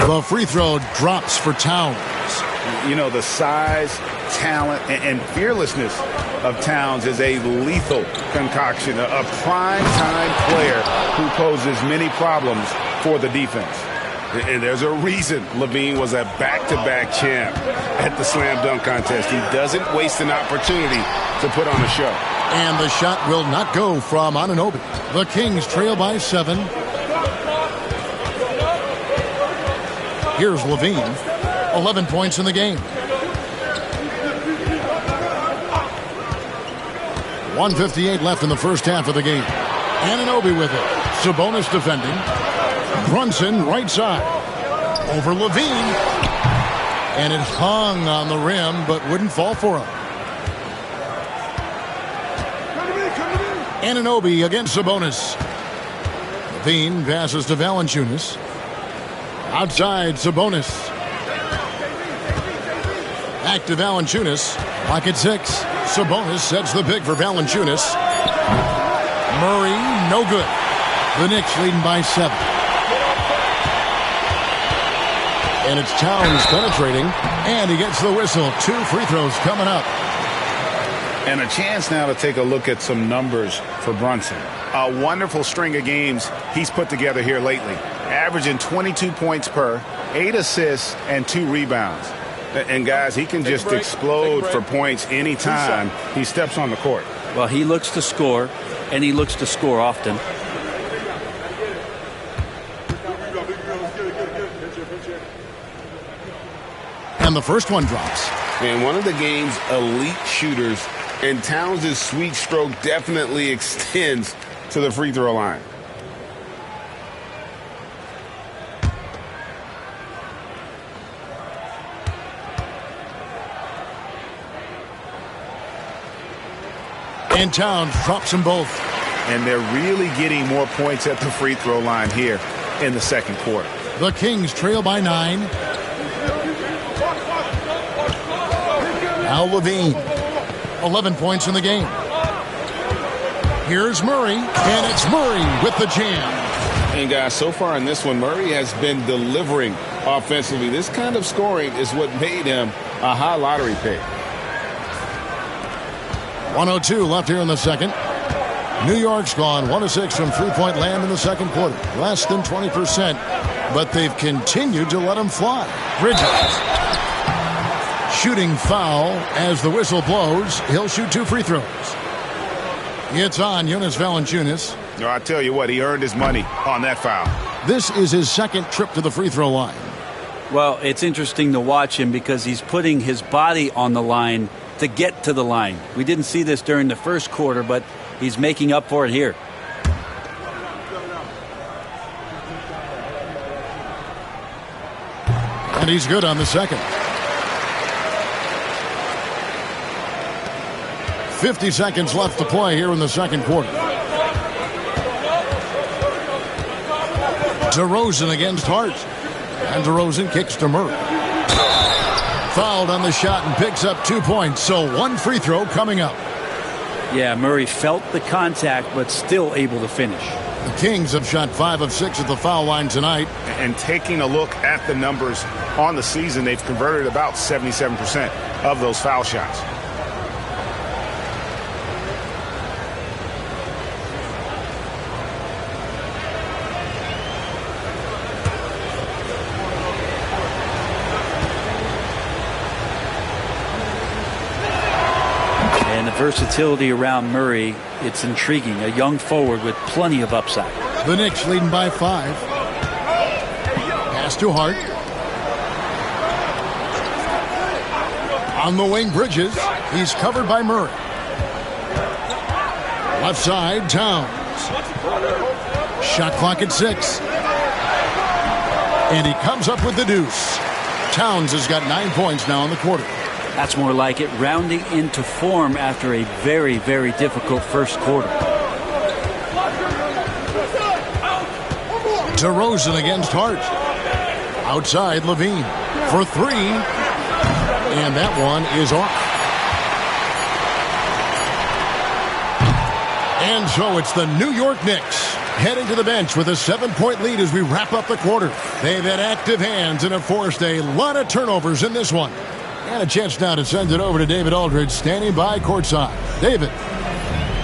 Speaker 1: The free throw drops for Towns.
Speaker 3: You know, the size, talent, and fearlessness of Towns is a lethal concoction, a prime-time player who poses many problems for the defense. And there's a reason Levine was a back-to-back champ at the slam dunk contest. He doesn't waste an opportunity to put on a show.
Speaker 1: And the shot will not go from Anunoby. The Kings trail by 7. Here's Levine. 11 points in the game. 1:58 left in the first half of the game. Anunoby with it. Sabonis defending. Brunson right side. Over Levine. And it hung on the rim but wouldn't fall for him. Anunoby against Sabonis. Levine passes to Valanciunas. Outside Sabonis. Back to Valanciunas. Clock at 6. Sabonis sets the pick for Valanciunas. Murray, no good. The Knicks leading by 7. And it's Towns penetrating. And he gets the whistle. 2 free throws coming up.
Speaker 3: And a chance now to take a look at some numbers for Brunson.
Speaker 2: A wonderful string of games he's put together here lately. Averaging 22 points per, 8 assists, and 2 rebounds. And, guys, he can just explode for points anytime he steps on the court.
Speaker 4: Well, he looks to score, and he looks to score often.
Speaker 1: And the first one drops.
Speaker 2: And one of the game's elite shooters, and Towns' sweet stroke definitely extends to the free throw line.
Speaker 1: And Towns drops them both.
Speaker 2: And they're really getting more points at the free throw line here in the second quarter.
Speaker 1: The Kings trail by 9. Now Levine. 11 points in the game. Here's Murray, and it's Murray with the jam.
Speaker 2: And guys, so far in this one, Murray has been delivering offensively. This kind of scoring is what made him a high lottery pick.
Speaker 1: 1:02 left here in the second. New York's gone 1 of 6 from three-point land in the second quarter. Less than 20%, but they've continued to let them fly. Bridges. Shooting foul as the whistle blows. He'll shoot 2 free throws. It's on Jonas Valanciunas.
Speaker 2: No, I tell you what, he earned his money on that foul.
Speaker 1: This is his second trip to the free throw line.
Speaker 4: Well, it's interesting to watch him because he's putting his body on the line to get to the line. We didn't see this during the first quarter, but he's making up for it here.
Speaker 1: And he's good on the second. 50 seconds left to play here in the second quarter. DeRozan against Hart. And DeRozan kicks to Murray. Fouled on the shot and picks up 2 points. So 1 free throw coming up.
Speaker 4: Yeah, Murray felt the contact, but still able to finish.
Speaker 1: The Kings have shot 5 of 6 at the foul line tonight.
Speaker 2: And taking a look at the numbers on the season, they've converted about 77% of those foul shots.
Speaker 4: Versatility around Murray, it's intriguing. A young forward with plenty of upside.
Speaker 1: The Knicks leading by 5. Pass to Hart. On the wing, Bridges. He's covered by Murray. Left side, Towns. Shot clock at 6. And he comes up with the deuce. Towns has got 9 points now in the quarter.
Speaker 4: That's more like it, rounding into form after a very, very difficult first quarter.
Speaker 1: DeRozan against Hart. Outside, Levine for 3. And that one is off. And so it's the New York Knicks heading to the bench with a 7-point lead as we wrap up the quarter. They've had active hands and have forced a lot of turnovers in this one. And a chance now to send it over to David Aldridge, standing by courtside. David.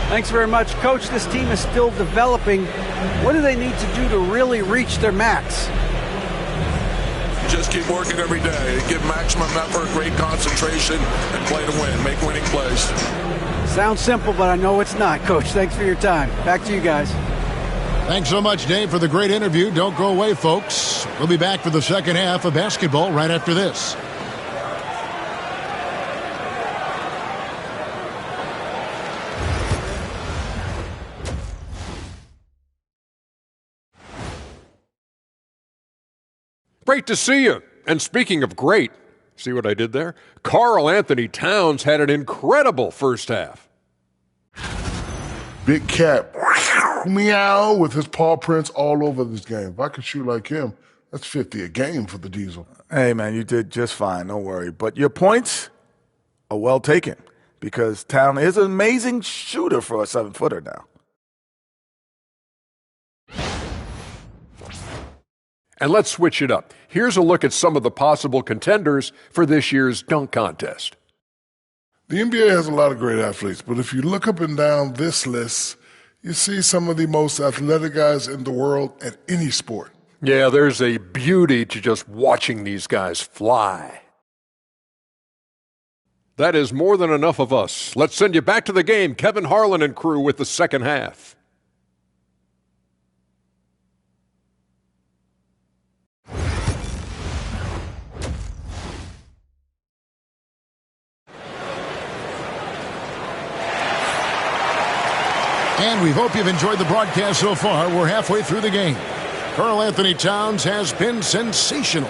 Speaker 5: Thanks very much. Coach, this team is still developing. What do they need to do to really reach their max?
Speaker 6: Just keep working every day. Give maximum effort, great concentration, and play to win. Make winning plays.
Speaker 5: Sounds simple, but I know it's not. Coach, thanks for your time. Back to you guys.
Speaker 1: Thanks so much, Dave, for the great interview. Don't go away, folks. We'll be back for the second half of basketball right after this.
Speaker 7: Great to see you. And speaking of great, see what I did there? Karl Anthony Towns had an incredible first half.
Speaker 8: Big cat, meow, with his paw prints all over this game. If I could shoot like him, that's 50 a game for the Diesel.
Speaker 9: Hey, man, you did just fine. Don't worry. But your points are well taken because Town is an amazing shooter for a 7-footer now.
Speaker 7: And let's switch it up. Here's a look at some of the possible contenders for this year's dunk contest.
Speaker 8: The NBA has a lot of great athletes, but if you look up and down this list, you see some of the most athletic guys in the world at any sport.
Speaker 7: Yeah, there's a beauty to just watching these guys fly. That is more than enough of us. Let's send you back to the game. Kevin Harlan and crew with the second half.
Speaker 1: And we hope you've enjoyed the broadcast so far. We're halfway through the game. Karl Anthony Towns has been sensational.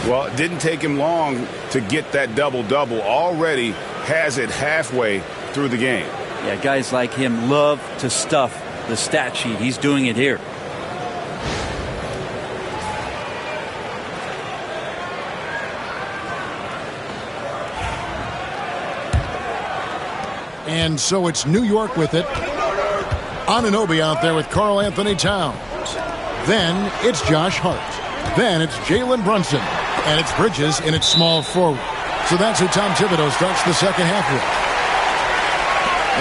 Speaker 2: Well, it didn't take him long to get that double-double. Already has it halfway through the game.
Speaker 4: Yeah, guys like him love to stuff the stat sheet. He's doing it here.
Speaker 1: And so it's New York with it. Anunoby out there with Karl Anthony Towns. Then it's Josh Hart. Then it's Jalen Brunson. And it's Bridges in its small forward. So that's who Tom Thibodeau starts the second half with.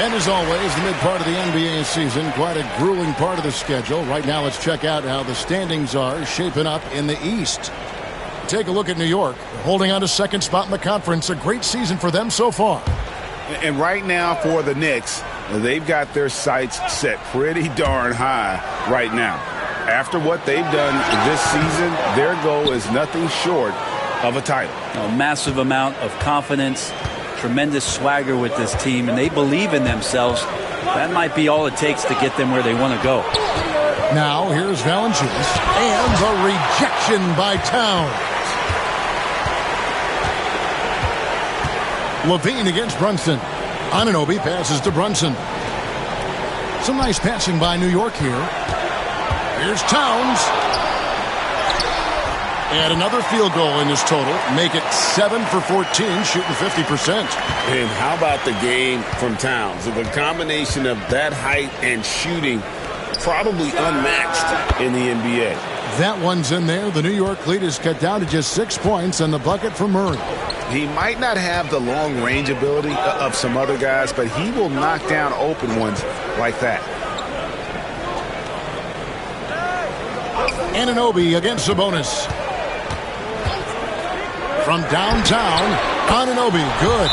Speaker 1: And as always, the mid part of the NBA season, quite a grueling part of the schedule. Right now, let's check out how the standings are shaping up in the East. Take a look at New York, holding on to second spot in the conference. A great season for them so far.
Speaker 2: And right now for the Knicks, they've got their sights set pretty darn high right now. After what they've done this season, their goal is nothing short of a title.
Speaker 4: A massive amount of confidence, tremendous swagger with this team, and they believe in themselves. That might be all it takes to get them where they want to go.
Speaker 1: Now here's Valanciunas and the rejection by Towns. Levine against Brunson. Anunoby passes to Brunson. Some nice passing by New York here. Here's Towns. And another field goal in this total. Make it 7 for 14, shooting 50%.
Speaker 2: And how about the game from Towns? The combination of that height and shooting, probably unmatched in the NBA.
Speaker 1: That one's in there. The New York lead is cut down to just 6 points and the bucket for Murray.
Speaker 2: He might not have the long range ability of some other guys, but he will knock down open ones like that.
Speaker 1: Anunoby against Sabonis. From downtown, Anunoby, good.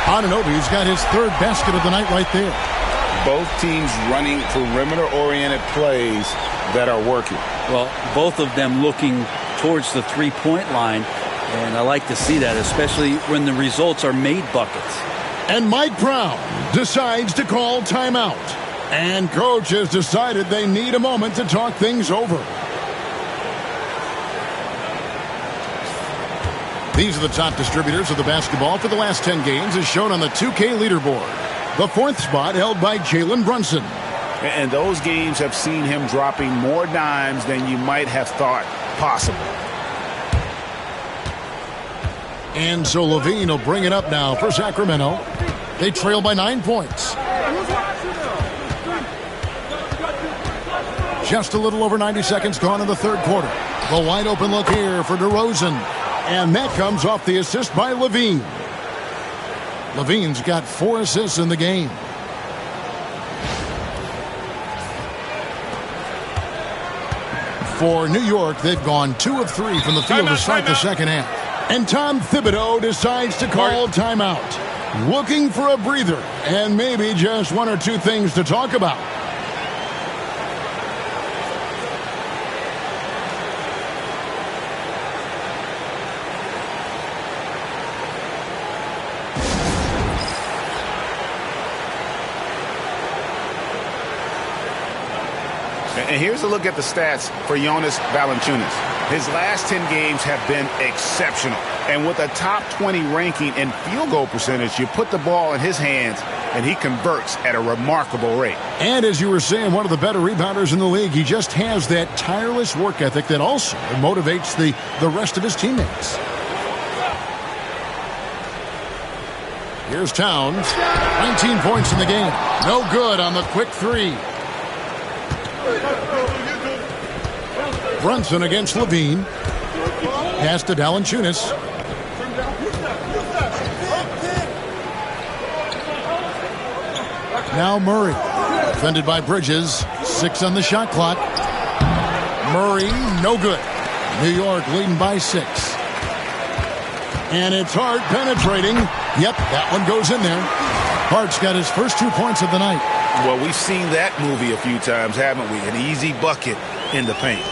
Speaker 1: Anunoby's got his third basket of the night right there.
Speaker 2: Both teams running perimeter-oriented plays that are working.
Speaker 4: Well, both of them looking towards the three-point line, and I like to see that, especially when the results are made buckets.
Speaker 1: And Mike Brown decides to call timeout. And coach has decided they need a moment to talk things over. These are the top distributors of the basketball for the last 10 games as shown on the 2K leaderboard. The fourth spot held by Jalen Brunson.
Speaker 2: And those games have seen him dropping more dimes than you might have thought possible.
Speaker 1: And so Levine will bring it up now for Sacramento. They trail by 9 points. Just a little over 90 seconds gone in the third quarter. The wide open look here for DeRozan. And that comes off the assist by Levine. Levine's got 4 assists in the game. For New York, they've gone 2 of 3 from the field to start the second half. And Tom Thibodeau decides to call timeout. Looking for a breather and maybe just 1 or 2 things to talk about.
Speaker 2: And here's a look at the stats for Jonas Valanciunas. His last 10 games have been exceptional. And with a top 20 ranking in field goal percentage, you put the ball in his hands, and he converts at a remarkable rate.
Speaker 1: And as you were saying, one of the better rebounders in the league. He just has that tireless work ethic that also motivates the rest of his teammates. Here's Towns. 19 points in the game. No good on the quick 3. Brunson against Levine. Pass to Valanciunas. Now Murray. Defended by Bridges. 6 on the shot clock. Murray, no good. New York leading by 6. And it's Hart penetrating. Yep, that one goes in there. Hart's got his first 2 points of the night.
Speaker 3: Well, we've seen that movie a few times, haven't we? An easy bucket in the paint.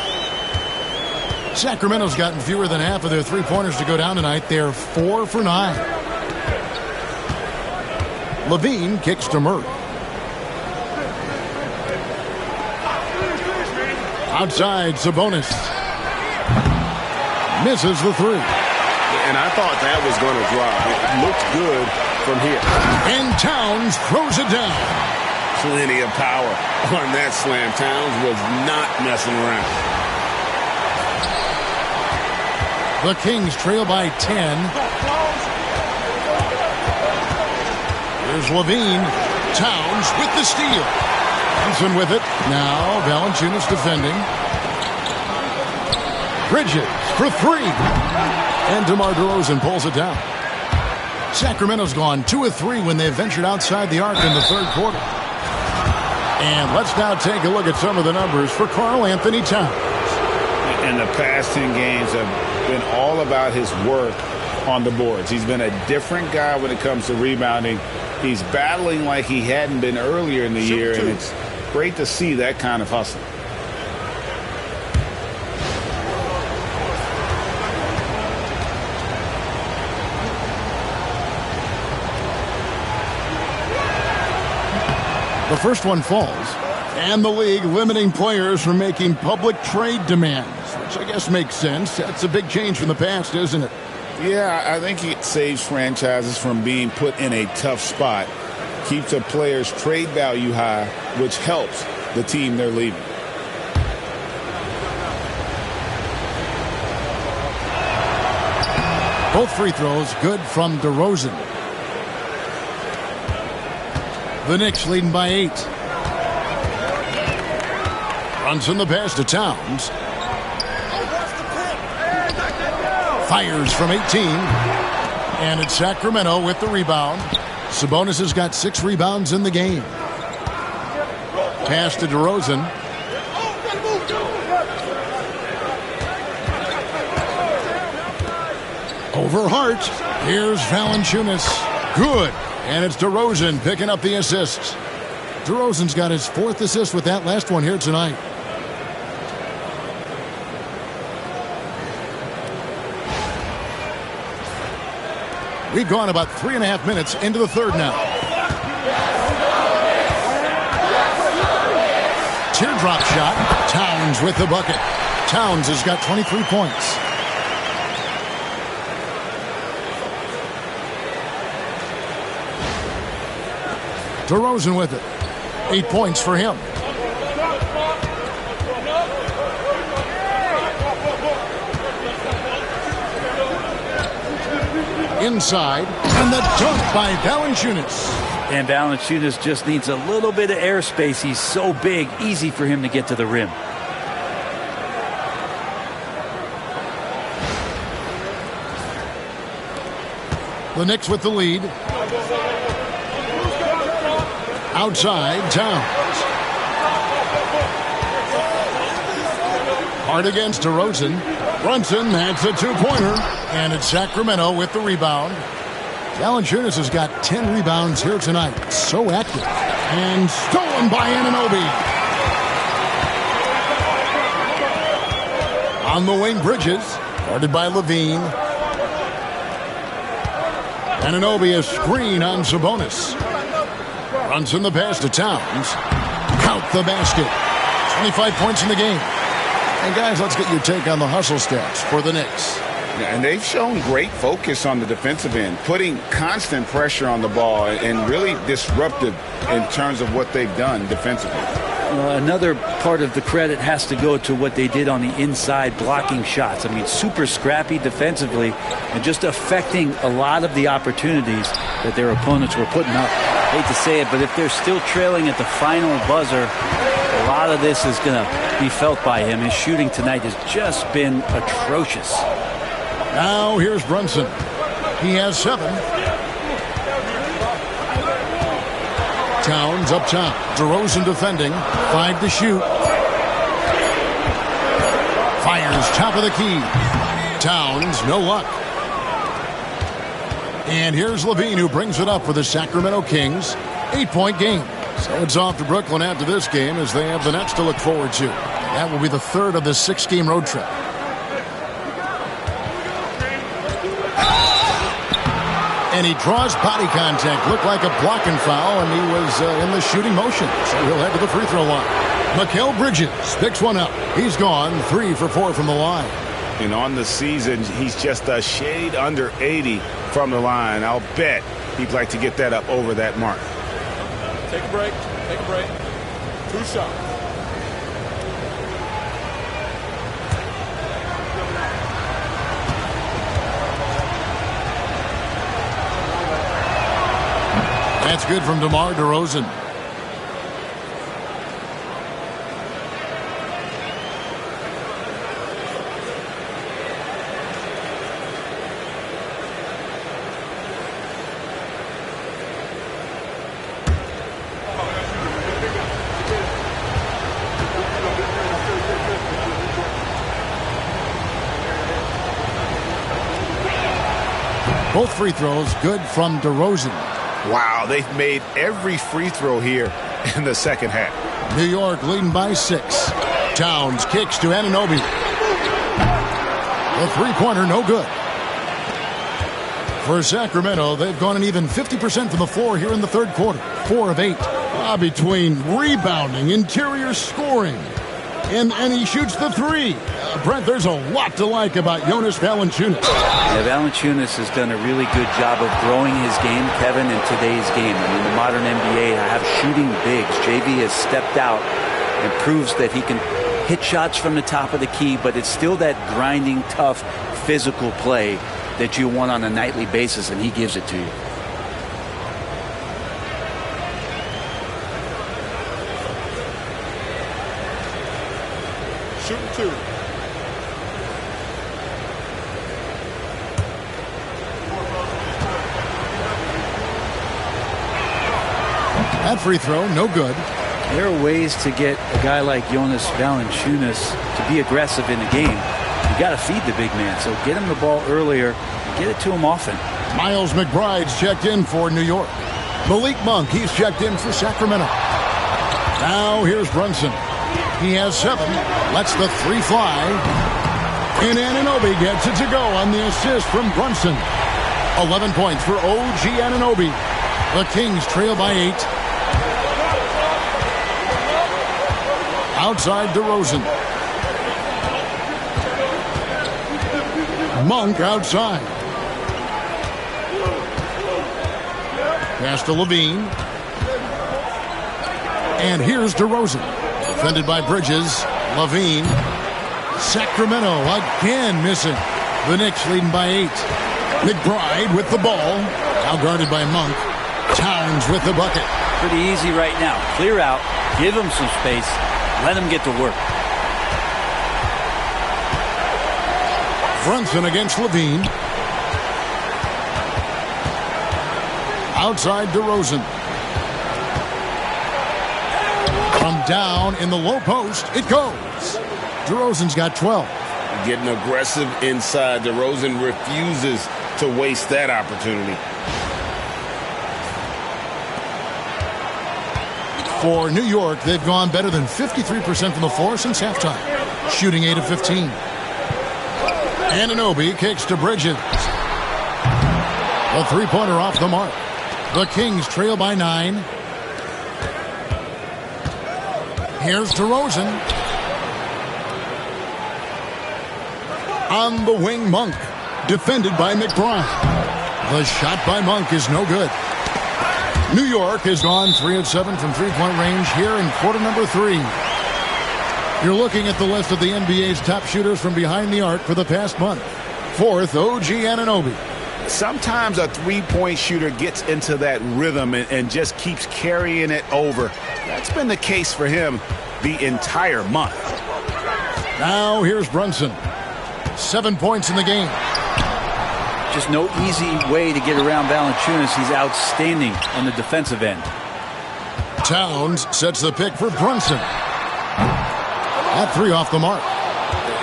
Speaker 1: Sacramento's gotten fewer than half of their 3-pointers to go down tonight. They're 4 for 9. Levine kicks to Murray. Outside, Sabonis. Misses the 3.
Speaker 2: And I thought that was going to drop. It looked good from here.
Speaker 1: And Towns throws it down.
Speaker 2: Plenty of power on that slam. Towns was not messing around.
Speaker 1: The Kings trail by 10. Here's Levine. Towns with the steal. Brunson with it. Now Valanciunas defending. Bridges for 3. And DeMar DeRozan pulls it down. Sacramento's gone 2 of 3 when they ventured outside the arc in the third quarter. And let's now take a look at some of the numbers for Karl Anthony Towns.
Speaker 2: And the past 10 games have been all about his work on the boards. He's been a different guy when it comes to rebounding. He's battling like he hadn't been earlier in the year, and it's great to see that kind of hustle.
Speaker 1: The first one falls, and the league limiting players from making public trade demands, which I guess makes sense. That's a big change from the past, isn't it?
Speaker 2: Yeah, I think it saves franchises from being put in a tough spot, keeps a player's trade value high, which helps the team they're leaving.
Speaker 1: Both free throws good from DeRozan. The Knicks leading by 8. Brunson the pass to Towns. Fires from 18. And it's Sacramento with the rebound. Sabonis has got 6 rebounds in the game. Pass to DeRozan. Over Hart. Here's Valanciunas. Good. And it's DeRozan picking up the assists. DeRozan's got his 4th assist with that last one here tonight. We've gone about 3.5 minutes into the third now. Teardrop shot. Towns with the bucket. Towns has got 23 points. DeRozan with it. 8 points for him. Inside, and the dunk by Valanciunas.
Speaker 4: And Valanciunas just needs a little bit of airspace. He's so big, easy for him to get to the rim.
Speaker 1: The Knicks with the lead. Outside, Towns. Hard against DeRozan. Brunson hits a two-pointer. And it's Sacramento with the rebound. Valanciunas has got 10 rebounds here tonight. So active. And stolen by Anunoby. On the wing, Bridges. Guarded by Levine. Anunoby a screen on Sabonis. Brunson the pass to Towns. Count the basket. 25 points in the game. And guys, let's get your take on the hustle stats for the Knicks.
Speaker 2: And they've shown great focus on the defensive end, putting constant pressure on the ball and really disruptive in terms of what they've done defensively.
Speaker 4: Another part of the credit has to go to what they did on the inside, blocking shots. I mean, super scrappy defensively and just affecting a lot of the opportunities that their opponents were putting up. I hate to say it, but if they're still trailing at the final buzzer, a lot of this is going to be felt by him. His shooting tonight has just been atrocious.
Speaker 1: Now here's Brunson. He has 7. Towns up top. DeRozan defending. 5 to shoot. Fires top of the key. Towns, no luck. And here's Levine, who brings it up for the Sacramento Kings. 8-point game. So it's off to Brooklyn after this game as they have the Nets to look forward to. That will be the 3rd of the 6-game road trip. And he draws body contact. Looked like a blocking foul, and he was in the shooting motion. So he'll head to the free throw line. Mikal Bridges picks one up. He's gone 3 for 4 from the line.
Speaker 2: And on the season, he's just a shade under 80 from the line. I'll bet he'd like to get that up over that mark.
Speaker 6: Take a break. Take a break. 2 shots.
Speaker 1: That's good from DeMar DeRozan. Both free throws good from DeRozan.
Speaker 2: Wow, they've made every free throw here in the second half.
Speaker 1: New York leading by 6. Towns kicks to Anunoby. The three-pointer, no good. For Sacramento, they've gone an even 50% from the floor here in the third quarter. 4 of 8. Between rebounding, interior scoring, and he shoots the 3. Brent, there's a lot to like about Jonas Valanciunas.
Speaker 4: Yeah, Valanciunas has done a really good job of growing his game, Kevin, in today's game. I mean, the modern NBA have shooting bigs. JV has stepped out and proves that he can hit shots from the top of the key, but it's still that grinding, tough, physical play that you want on a nightly basis, and he gives it to you.
Speaker 6: Shooting 2.
Speaker 1: That free throw, no good.
Speaker 4: There are ways to get a guy like Jonas Valanciunas to be aggressive in the game. You got to feed the big man, so get him the ball earlier, get it to him often.
Speaker 1: Miles McBride's checked in for New York. Malik Monk, he's checked in for Sacramento. Now here's Brunson. He has 7, lets the 3 fly. And Anunoby gets it to go on the assist from Brunson. 11 points for OG Anunoby. The Kings trail by 8. Outside DeRozan. Monk outside. Pass to Levine. And here's DeRozan. Defended by Bridges. Levine. Sacramento again missing. The Knicks leading by 8. McBride with the ball. Now guarded by Monk. Towns with the bucket.
Speaker 4: Pretty easy right now. Clear out. Give him some space. Let him get to work.
Speaker 1: Brunson against Levine. Outside DeRozan. From down in the low post, it goes. DeRozan's got 12.
Speaker 2: Getting aggressive inside. DeRozan refuses to waste that opportunity.
Speaker 1: For New York, they've gone better than 53% from the floor since halftime, shooting 8 of 15. Anunoby kicks to Bridges. A three-pointer off the mark. The Kings trail by 9. Here's DeRozan. On the wing, Monk. Defended by McBride. The shot by Monk is no good. New York has gone 3 of 7 from three-point range here in quarter number 3. You're looking at the list of the NBA's top shooters from behind the arc for the past month. 4th, OG Anunoby.
Speaker 2: Sometimes a three-point shooter gets into that rhythm and just keeps carrying it over. That's been the case for him the entire month.
Speaker 1: Now here's Brunson. 7 points in the game.
Speaker 4: Just no easy way to get around Valanciunas. He's outstanding on the defensive end.
Speaker 1: Towns sets the pick for Brunson. That 3 off the mark.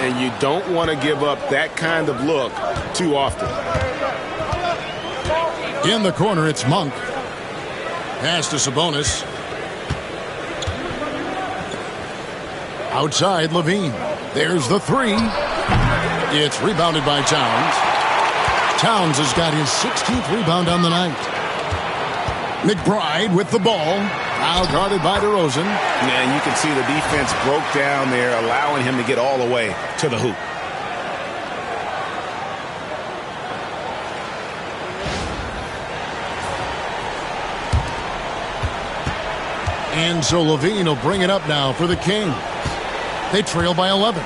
Speaker 2: And you don't want to give up that kind of look too often.
Speaker 1: In the corner, it's Monk. Pass to Sabonis. Outside, Levine. There's the 3. It's rebounded by Towns. Towns has got his 16th rebound on the night. McBride with the ball. Now guarded by DeRozan.
Speaker 2: And you can see the defense broke down there, allowing him to get all the way to the hoop.
Speaker 1: And so Levine will bring it up now for the Kings. They trail by 11.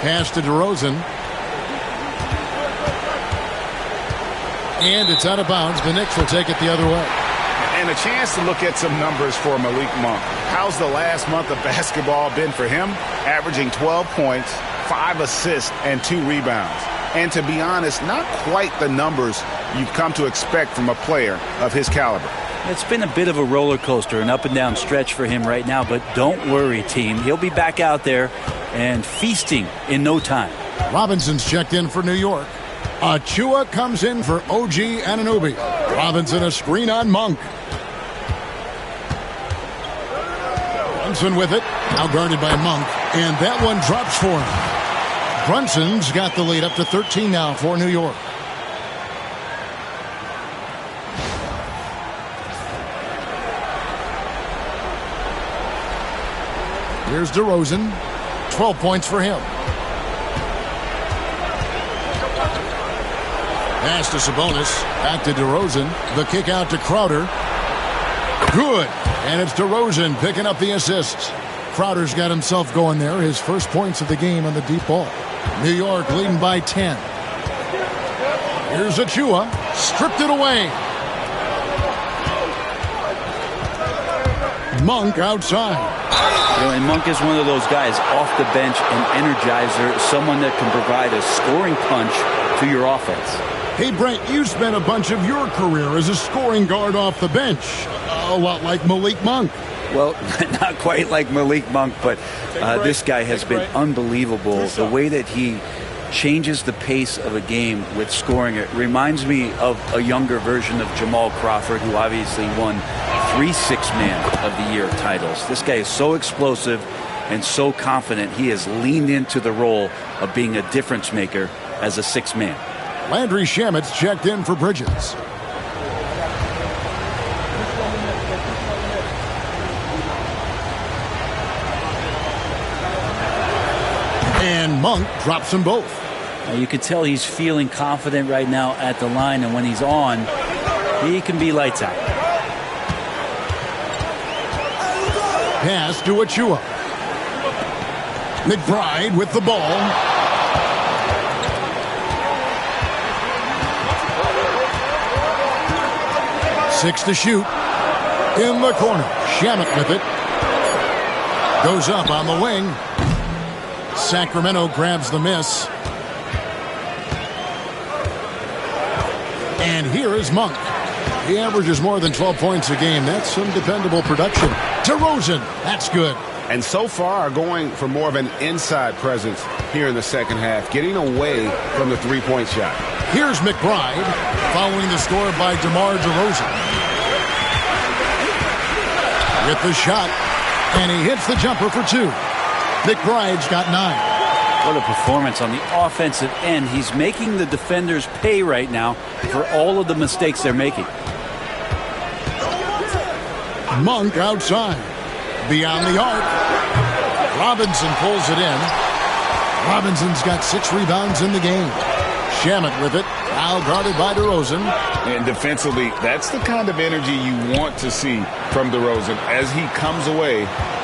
Speaker 1: Pass to DeRozan. And it's out of bounds. The Knicks will take it the other way.
Speaker 2: And a chance to look at some numbers for Malik Monk. How's the last month of basketball been for him? Averaging 12 points, 5 assists, and 2 rebounds. And to be honest, not quite the numbers you've come to expect from a player of his caliber.
Speaker 4: It's been a bit of a roller coaster, an up and down stretch for him right now, but don't worry, team. He'll be back out there and feasting in no time.
Speaker 1: Robinson's checked in for New York. Achua comes in for OG Anunoby. Robinson a screen on Monk. Brunson with it. Now guarded by Monk. And that one drops for him. Brunson's got the lead up to 13 now for New York. Here's DeRozan. 12 points for him. Pass to Sabonis. Back to DeRozan. The kick out to Crowder. Good. And it's DeRozan picking up the assists. Crowder's got himself going there. His first points of the game on the deep ball. New York leading by 10. Here's Achua. Stripped it away. Monk outside.
Speaker 4: And Monk is one of those guys off the bench, an energizer, someone that can provide a scoring punch to your offense.
Speaker 1: Hey, Brent, you spent a bunch of your career as a scoring guard off the bench. A lot like Malik Monk.
Speaker 4: Well, not quite like Malik Monk, but this guy has been unbelievable. The way that he changes the pace of a game with scoring. It reminds me of a younger version of Jamal Crawford, who obviously won 3 Six-Man of the Year titles. This guy is so explosive and so confident. He has leaned into the role of being a difference maker as a six-man.
Speaker 1: Landry Shamit's checked in for Bridges. And Monk drops them both.
Speaker 4: You can tell he's feeling confident right now at the line, and when he's on, he can be lights out.
Speaker 1: Pass to Achua. McBride with the ball. Six to shoot. In the corner. Shamet with it. Goes up on the wing. Sacramento grabs the miss. And here is Monk. He averages more than 12 points a game. That's some dependable production. DeRozan, that's good.
Speaker 2: And so far, going for more of an inside presence here in the second half, getting away from the three-point shot.
Speaker 1: Here's McBride, following the score by DeMar DeRozan. With the shot, and he hits the jumper for 2. McBride's got 9.
Speaker 4: What a performance on the offensive end. He's making the defenders pay right now for all of the mistakes they're making.
Speaker 1: Monk outside. Beyond the arc. Robinson pulls it in. Robinson's got 6 rebounds in the game. Shamet with it. Now guarded by DeRozan.
Speaker 3: And defensively, that's the kind of energy you want to see from DeRozan as he comes away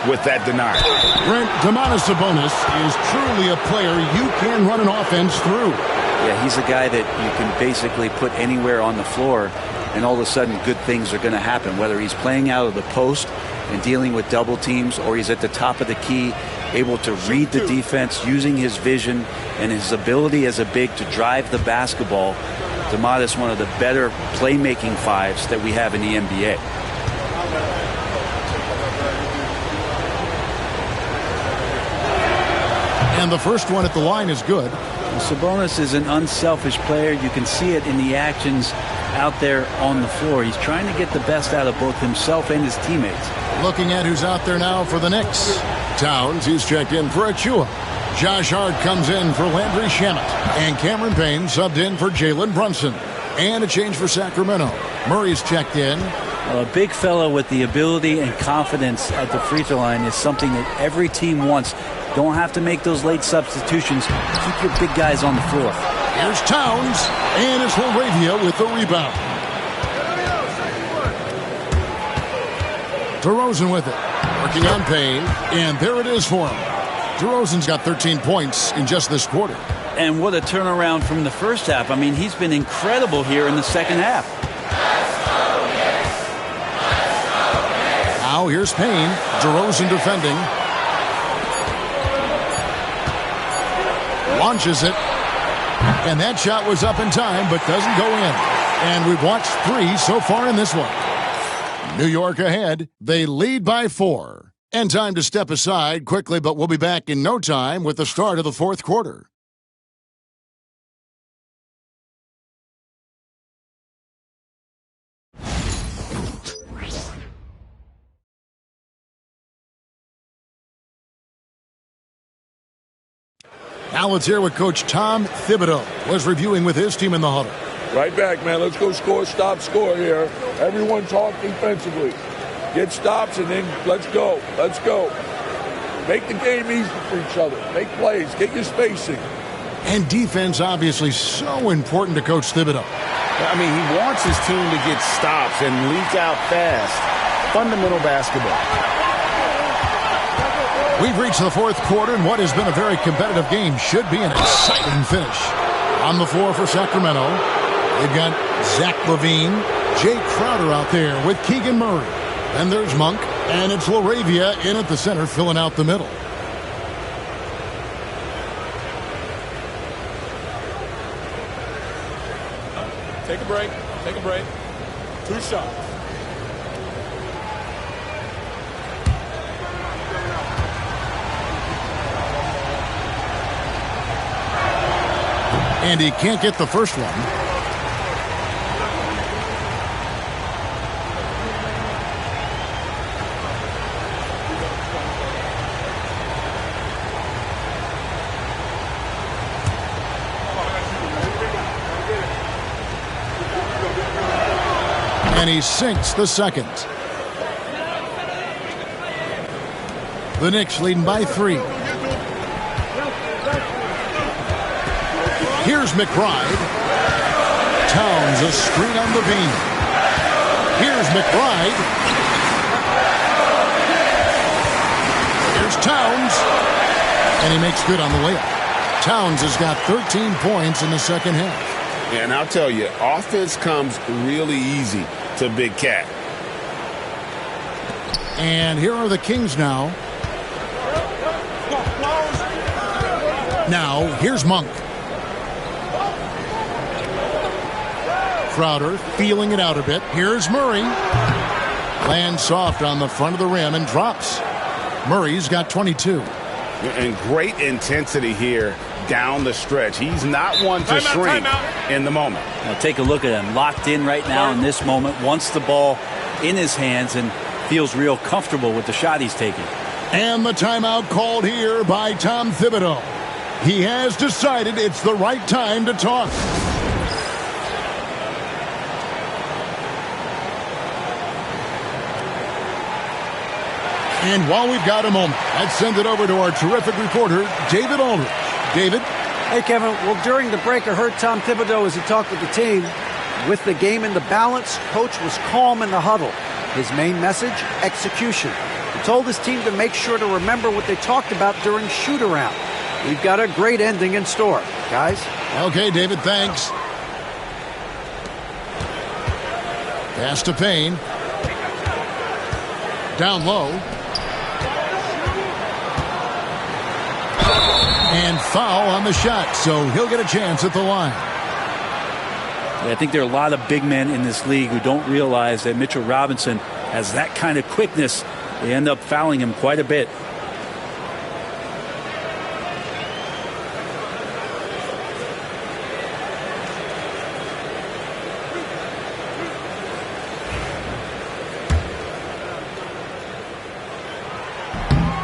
Speaker 3: with that denial.
Speaker 1: Brent, Domantas Sabonis is truly a player you can run an offense through.
Speaker 4: Yeah, he's a guy that you can basically put anywhere on the floor, and all of a sudden good things are going to happen, whether he's playing out of the post and dealing with double teams, or he's at the top of the key, able to read the defense, using his vision and his ability as a big to drive the basketball. Domantas, one of the better playmaking fives that we have in the NBA.
Speaker 1: And the first one at the line is good.
Speaker 4: Sabonis is an unselfish player. You can see it in the actions out there on the floor. He's trying to get the best out of both himself and his teammates.
Speaker 1: Looking at who's out there now for the Knicks. Towns, he's checked in for Achua. Josh Hart comes in for Landry Shamet. And Cameron Payne subbed in for Jalen Brunson. And a change for Sacramento. Murray's checked in.
Speaker 4: A big fellow with the ability and confidence at the free throw line is something that every team wants. Don't have to make those late substitutions. Keep your big guys on the floor.
Speaker 1: Here's Towns, and it's Laravia with the rebound. DeRozan with it, working on Payne, and there it is for him. DeRozan's got 13 points in just this quarter.
Speaker 4: And what a turnaround from the first half. I mean, he's been incredible here in the second half.
Speaker 1: Now here's Payne, DeRozan defending. Launches it. And that shot was up in time, but doesn't go in. And we've watched 3 so far in this one. New York ahead. They lead by 4. And time to step aside quickly, but we'll be back in no time with the start of the fourth quarter. Now let's hear what Coach Tom Thibodeau was reviewing with his team in the huddle.
Speaker 6: Right back, man. Let's go score, stop, score here. Everyone talk defensively. Get stops and then let's go. Let's go. Make the game easy for each other. Make plays. Get your spacing.
Speaker 1: And defense obviously so important to Coach Thibodeau.
Speaker 2: I mean, he wants his team to get stops and leak out fast. Fundamental basketball.
Speaker 1: We've reached the fourth quarter, and what has been a very competitive game should be an exciting finish. On the floor for Sacramento, they've got Zach LaVine, Jay Crowder out there with Keegan Murray. Then there's Monk, and it's Laravia in at the center, filling out the middle.
Speaker 6: Take a break. Take a break. 2 shots.
Speaker 1: And he can't get the first one. And he sinks the second. The Knicks leading by 3. Here's McBride. Towns a screen on LaVine. Here's McBride. Here's Towns. And he makes good on the layup. Towns has got 13 points in the second half.
Speaker 3: And I'll tell you, offense comes really easy to Big Cat.
Speaker 1: And here are the Kings now. Now, here's Monk. Crowder feeling it out a bit. Here's Murray. Lands soft on the front of the rim and drops. Murray's got 22.
Speaker 2: And great intensity here down the stretch. He's not one to shrink in the moment.
Speaker 4: Now take a look at him. Locked in right now in this moment. Wants the ball in his hands and feels real comfortable with the shot he's taking.
Speaker 1: And the timeout called here by Tom Thibodeau. He has decided it's the right time to talk. And while we've got a moment, let's send it over to our terrific reporter, David Aldridge. David?
Speaker 5: Hey, Kevin. Well, during the break, I heard Tom Thibodeau as he talked with the team. With the game in the balance, Coach was calm in the huddle. His main message, execution. He told his team to make sure to remember what they talked about during shoot-around. We've got a great ending in store, guys.
Speaker 1: Okay, David, thanks. Pass to Payne. Down low. And foul on the shot, so he'll get a chance at the line.
Speaker 4: I think there are a lot of big men in this league who don't realize that Mitchell Robinson has that kind of quickness. They end up fouling him quite a bit.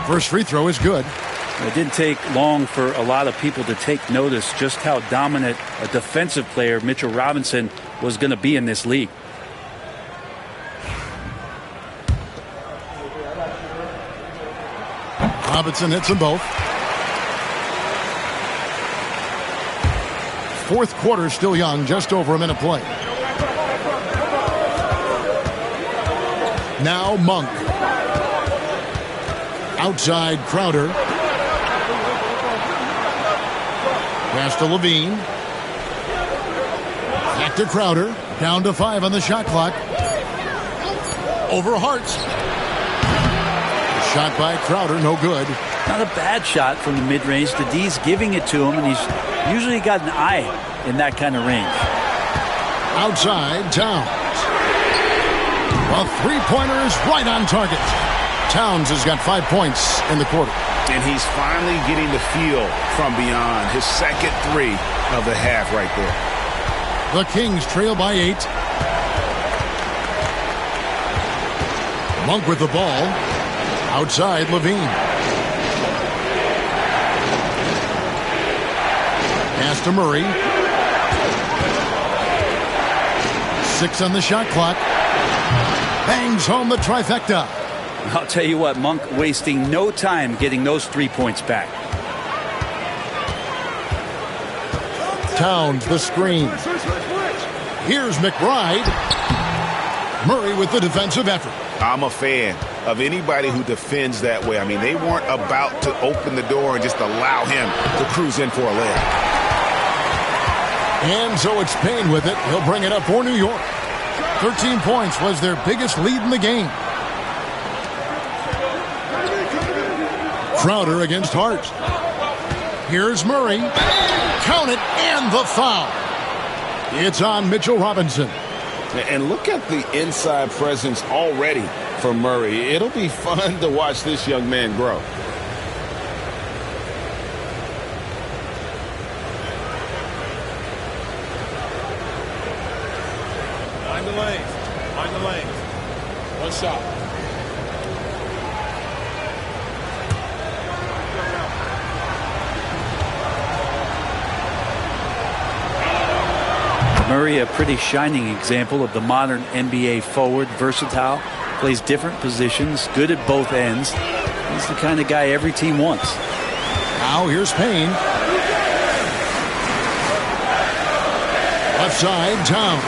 Speaker 1: First free throw is good.
Speaker 4: It didn't take long for a lot of people to take notice just how dominant a defensive player Mitchell Robinson was going to be in this league.
Speaker 1: Robinson hits them both. Fourth quarter still young, just over a minute play. Now Monk. Outside Crowder. Pass to Levine. Back to Crowder. Down to 5 on the shot clock. Over Hart's. Shot by Crowder, no good.
Speaker 4: Not a bad shot from the mid-range. The D's giving it to him, and he's usually got an eye in that kind of range.
Speaker 1: Outside, Towns. A three-pointer is right on target. Towns has got 5 points in the quarter.
Speaker 2: And he's finally getting the feel from beyond. His second three of the half right there.
Speaker 1: The Kings trail by 8. Monk with the ball. Outside, Levine. Pass to Murray. 6 on the shot clock. Bangs home the trifecta.
Speaker 4: I'll tell you what, Monk wasting no time getting those 3 points back.
Speaker 1: Towns the screen. Here's McBride. Murray with the defensive effort.
Speaker 2: I'm a fan of anybody who defends that way. I mean, they weren't about to open the door and just allow him to cruise in for a layup.
Speaker 1: And so it's Payne with it. He'll bring it up for New York. 13 points was their biggest lead in the game. Crowder against Hart. Here's Murray. Count it, and the foul. It's on Mitchell Robinson.
Speaker 2: And look at the inside presence already for Murray. It'll be fun to watch this young man grow.
Speaker 10: Find the lanes. Find the lanes. One shot.
Speaker 4: Murray, a pretty shining example of the modern NBA forward, versatile, plays different positions, good at both ends. He's the kind of guy every team wants.
Speaker 1: Now here's Payne. Left side, Towns.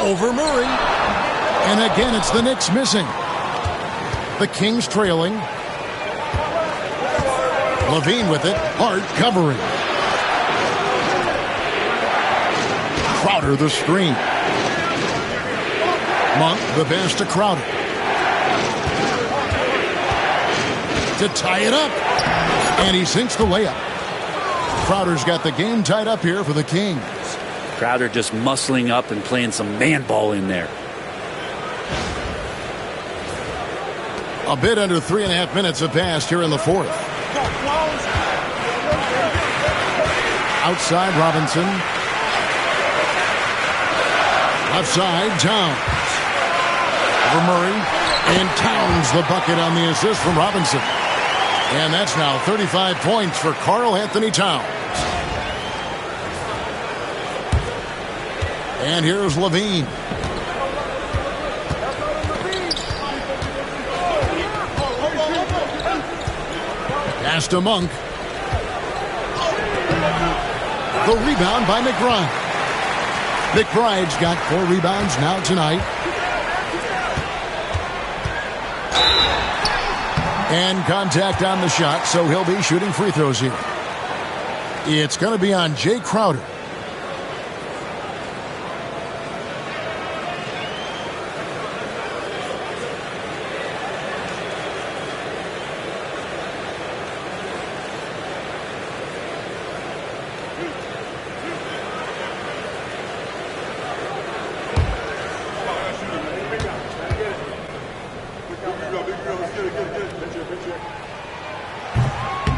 Speaker 1: Over Murray. And again, it's the Knicks missing. The Kings trailing. Levine with it. Hart covering. Crowder the screen. Monk the pass to Crowder. To tie it up. And he sinks the layup. Crowder's got the game tied up here for the Kings.
Speaker 4: Crowder just muscling up and playing some man ball in there.
Speaker 1: A bit under 3.5 minutes have passed here in the fourth. Outside Robinson. Left side, Towns. Over Murray. And Towns the bucket on the assist from Robinson. And that's now 35 points for Karl Anthony Towns. And here's Levine. Pass to Monk. The rebound by McBride. McBride's got 4 rebounds now tonight. And contact on the shot, so he'll be shooting free throws here. It's going to be on Jay Crowder.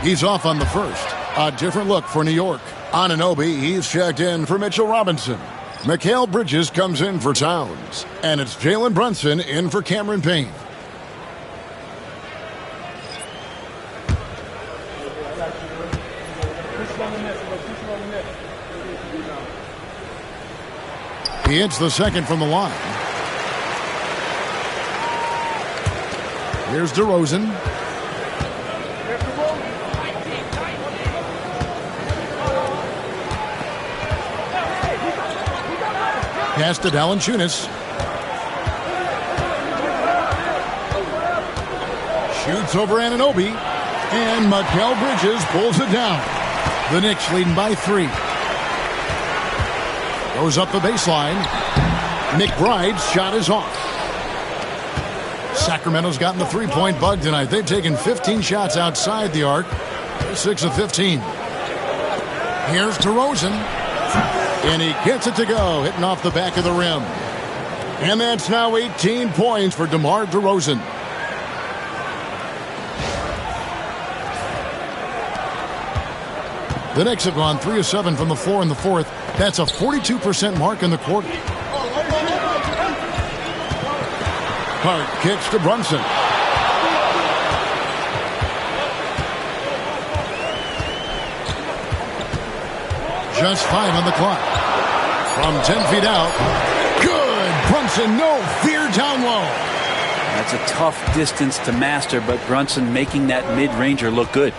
Speaker 1: He's off on the first. A different look for New York. Anunoby, he's checked in for Mitchell Robinson. Mikal Bridges comes in for Towns. And it's Jalen Brunson in for Cameron Payne. He hits the second from the line. Here's DeRozan. Pass to Valanciunas. Shoots over Anunoby. And Mikal Bridges pulls it down. The Knicks leading by 3. Goes up the baseline. McBride's shot is off. Sacramento's gotten the three-point bug tonight. They've taken 15 shots outside the arc. 6 of 15. Here's DeRozan. And he gets it to go, hitting off the back of the rim. And that's now 18 points for DeMar DeRozan. The Knicks have gone 3 of 7 from the floor in the fourth. That's a 42% mark in the quarter. Hart kicks to Brunson. Just 5 on the clock. From 10 feet out. Good. Brunson, no fear down low.
Speaker 4: That's a tough distance to master, but Brunson making that mid-ranger look good.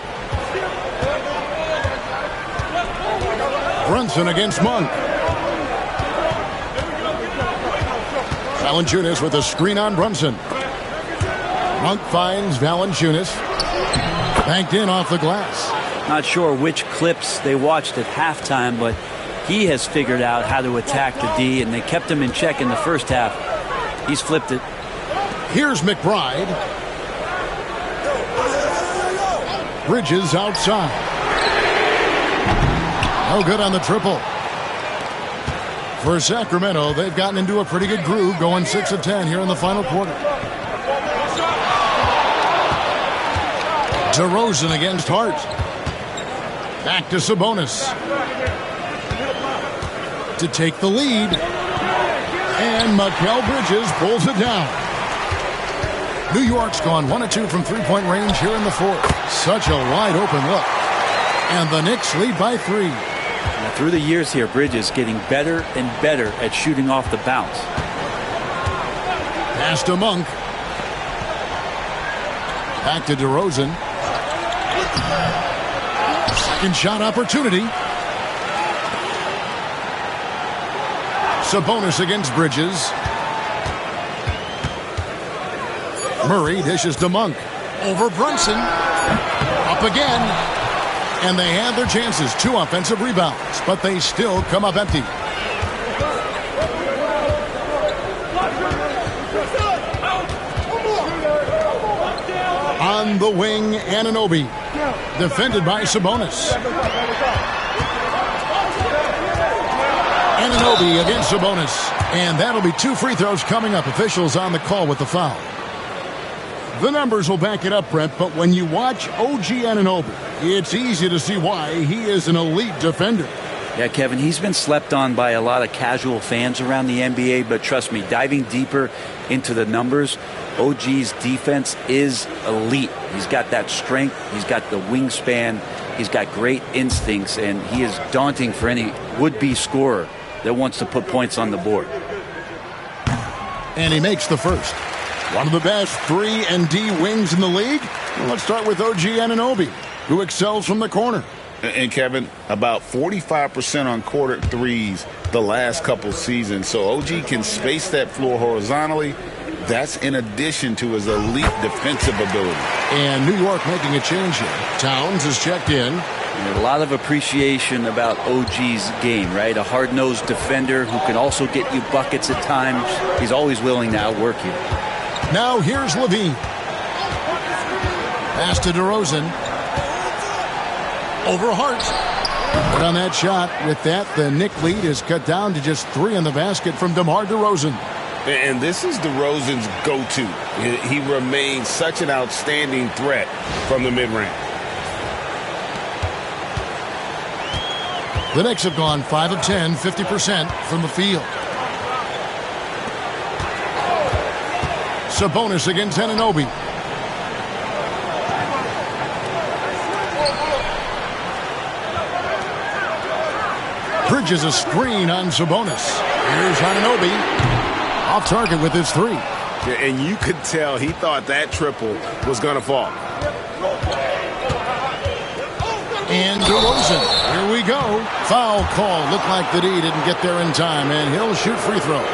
Speaker 1: Brunson against Monk. Valanciunas with a screen on Brunson. Monk finds Valanciunas. Banked in off the glass.
Speaker 4: Not sure which clips they watched at halftime, but he has figured out how to attack the D, and they kept him in check in the first half. He's flipped it.
Speaker 1: Here's McBride. Bridges outside. No good on the triple. For Sacramento, they've gotten into a pretty good groove, going 6 of 10 here in the final quarter. DeRozan against Hart. Back to Sabonis. To take the lead. And Mikal Bridges pulls it down. New York's gone 1 of 2 from three-point range here in the fourth. Such a wide open look. And the Knicks lead by 3.
Speaker 4: Now, through the years here, Bridges getting better and better at shooting off the bounce.
Speaker 1: Pass to Monk. Back to DeRozan. Second shot opportunity. Sabonis against Bridges. Murray dishes to Monk. Over Brunson. Up again. And they have their chances. 2 offensive rebounds. But they still come up empty. On the wing, Anunoby. Defended by Sabonis. Anunoby against Sabonis. And that'll be 2 free throws coming up. Officials on the call with the foul. The numbers will back it up, Brent, but when you watch OG Anunoby, it's easy to see why he is an elite defender.
Speaker 4: Yeah, Kevin, he's been slept on by a lot of casual fans around the NBA, but trust me, diving deeper into the numbers, OG's defense is elite. He's got that strength, he's got the wingspan, he's got great instincts, and he is daunting for any would-be scorer that wants to put points on the board.
Speaker 1: And he makes the first. One of the best 3 and D wings in the league? Well, let's start with OG Anunoby, who excels from the corner.
Speaker 3: And Kevin, about 45% on quarter threes the last couple seasons. So OG can space that floor horizontally. That's in addition to his elite defensive ability.
Speaker 1: And New York making a change here. Towns is checked in.
Speaker 4: And a lot of appreciation about OG's game, right? A hard-nosed defender who can also get you buckets at times. He's always willing to outwork you.
Speaker 1: Now here's Levine. Pass to DeRozan. Over Hart. But on that shot, with that, the Knicks lead is cut down to just 3 in the basket from DeMar DeRozan.
Speaker 3: And this is DeRozan's go-to. He remains such an outstanding threat from the mid-range.
Speaker 1: The Knicks have gone 5 of 10, 50% from the field. Sabonis against Anunoby. Bridges a screen on Sabonis. Here's Anunoby. Off target with his 3.
Speaker 2: And you could tell he thought that triple was going to fall.
Speaker 1: And DeRozan. Here we go. Foul call. Looked like the D didn't get there in time, and he'll shoot free throws.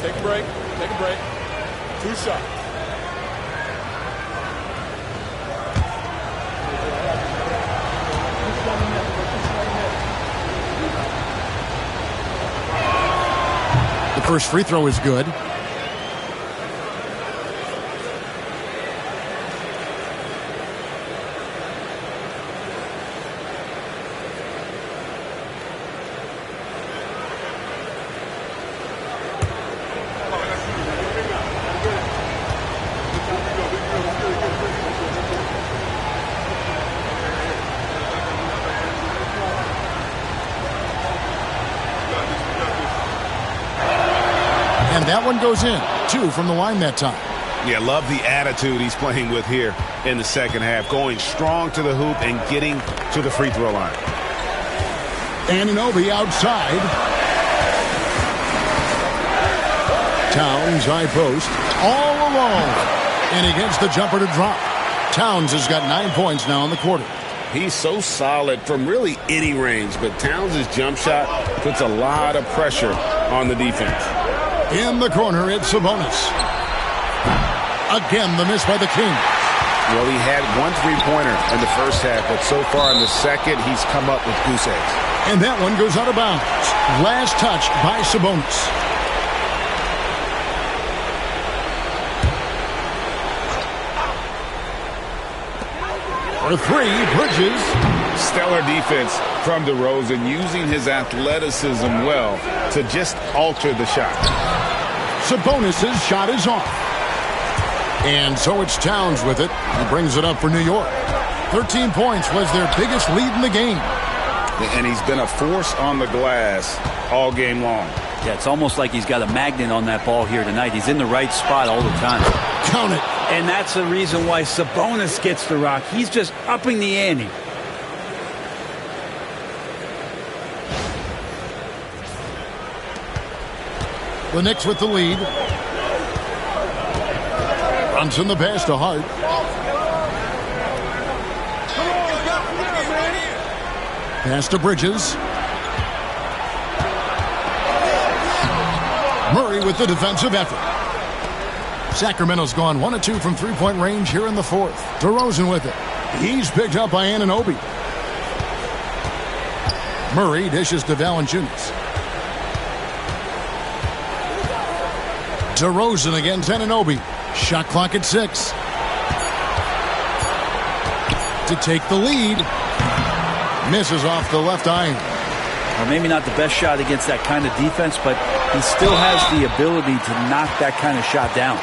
Speaker 6: Take a break. Take a break. 2 shots.
Speaker 1: The first free throw is good. And that one goes in. 2 from the line that time.
Speaker 2: Yeah, love the attitude he's playing with here in the second half. Going strong to the hoop and getting to the free throw line.
Speaker 1: Anunoby outside. Towns high post. All alone. And he gets the jumper to drop. Towns has got 9 points now in the quarter.
Speaker 3: He's so solid from really any range, but Towns' jump shot puts a lot of pressure on the defense.
Speaker 1: In the corner, it's Sabonis. Again, the miss by the Kings.
Speaker 2: Well, he had 1 3-pointer in the first half, but so far in the second, he's come up with goose eggs.
Speaker 1: And that one goes out of bounds. Last touch by Sabonis. For 3, Bridges.
Speaker 2: Stellar defense from DeRozan, using his athleticism well to just alter the shot.
Speaker 1: Sabonis' shot is off. And so it's Towns with it. He brings it up for New York. 13 points was their biggest lead in the game.
Speaker 3: And he's been a force on the glass all game long.
Speaker 4: Yeah, it's almost like he's got a magnet on that ball here tonight. He's in the right spot all the time.
Speaker 1: Count it.
Speaker 4: And that's the reason why Sabonis gets the rock. He's just upping the ante.
Speaker 1: The Knicks with the lead. Brunson the pass to Hart. Pass to Bridges. Murray with the defensive effort. Sacramento's gone 1 of 2 from three-point range here in the 4th. DeRozan with it. He's picked up by Anunoby. Murray dishes to Valanciunas. DeRozan against Anunoby. Shot clock at 6. To take the lead. Misses off the left iron.
Speaker 4: Well, maybe not the best shot against that kind of defense, but he still has the ability to knock that kind of shot down.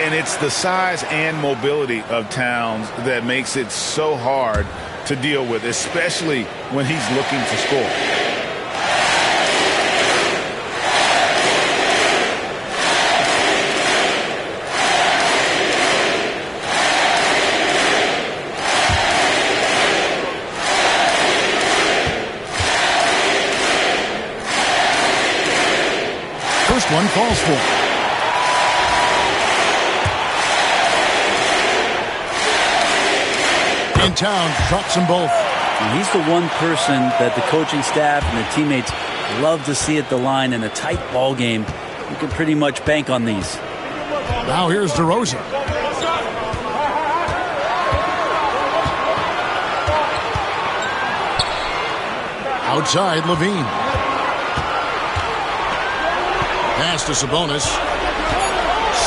Speaker 3: And it's the size and mobility of Towns that makes it so hard to deal with, especially when he's looking to score.
Speaker 1: First one falls for. And Towns drops them both.
Speaker 4: And he's the one person that the coaching staff and the teammates love to see at the line in a tight ball game. You can pretty much bank on these.
Speaker 1: Now here's DeRozan. Outside, Levine. Pass to Sabonis.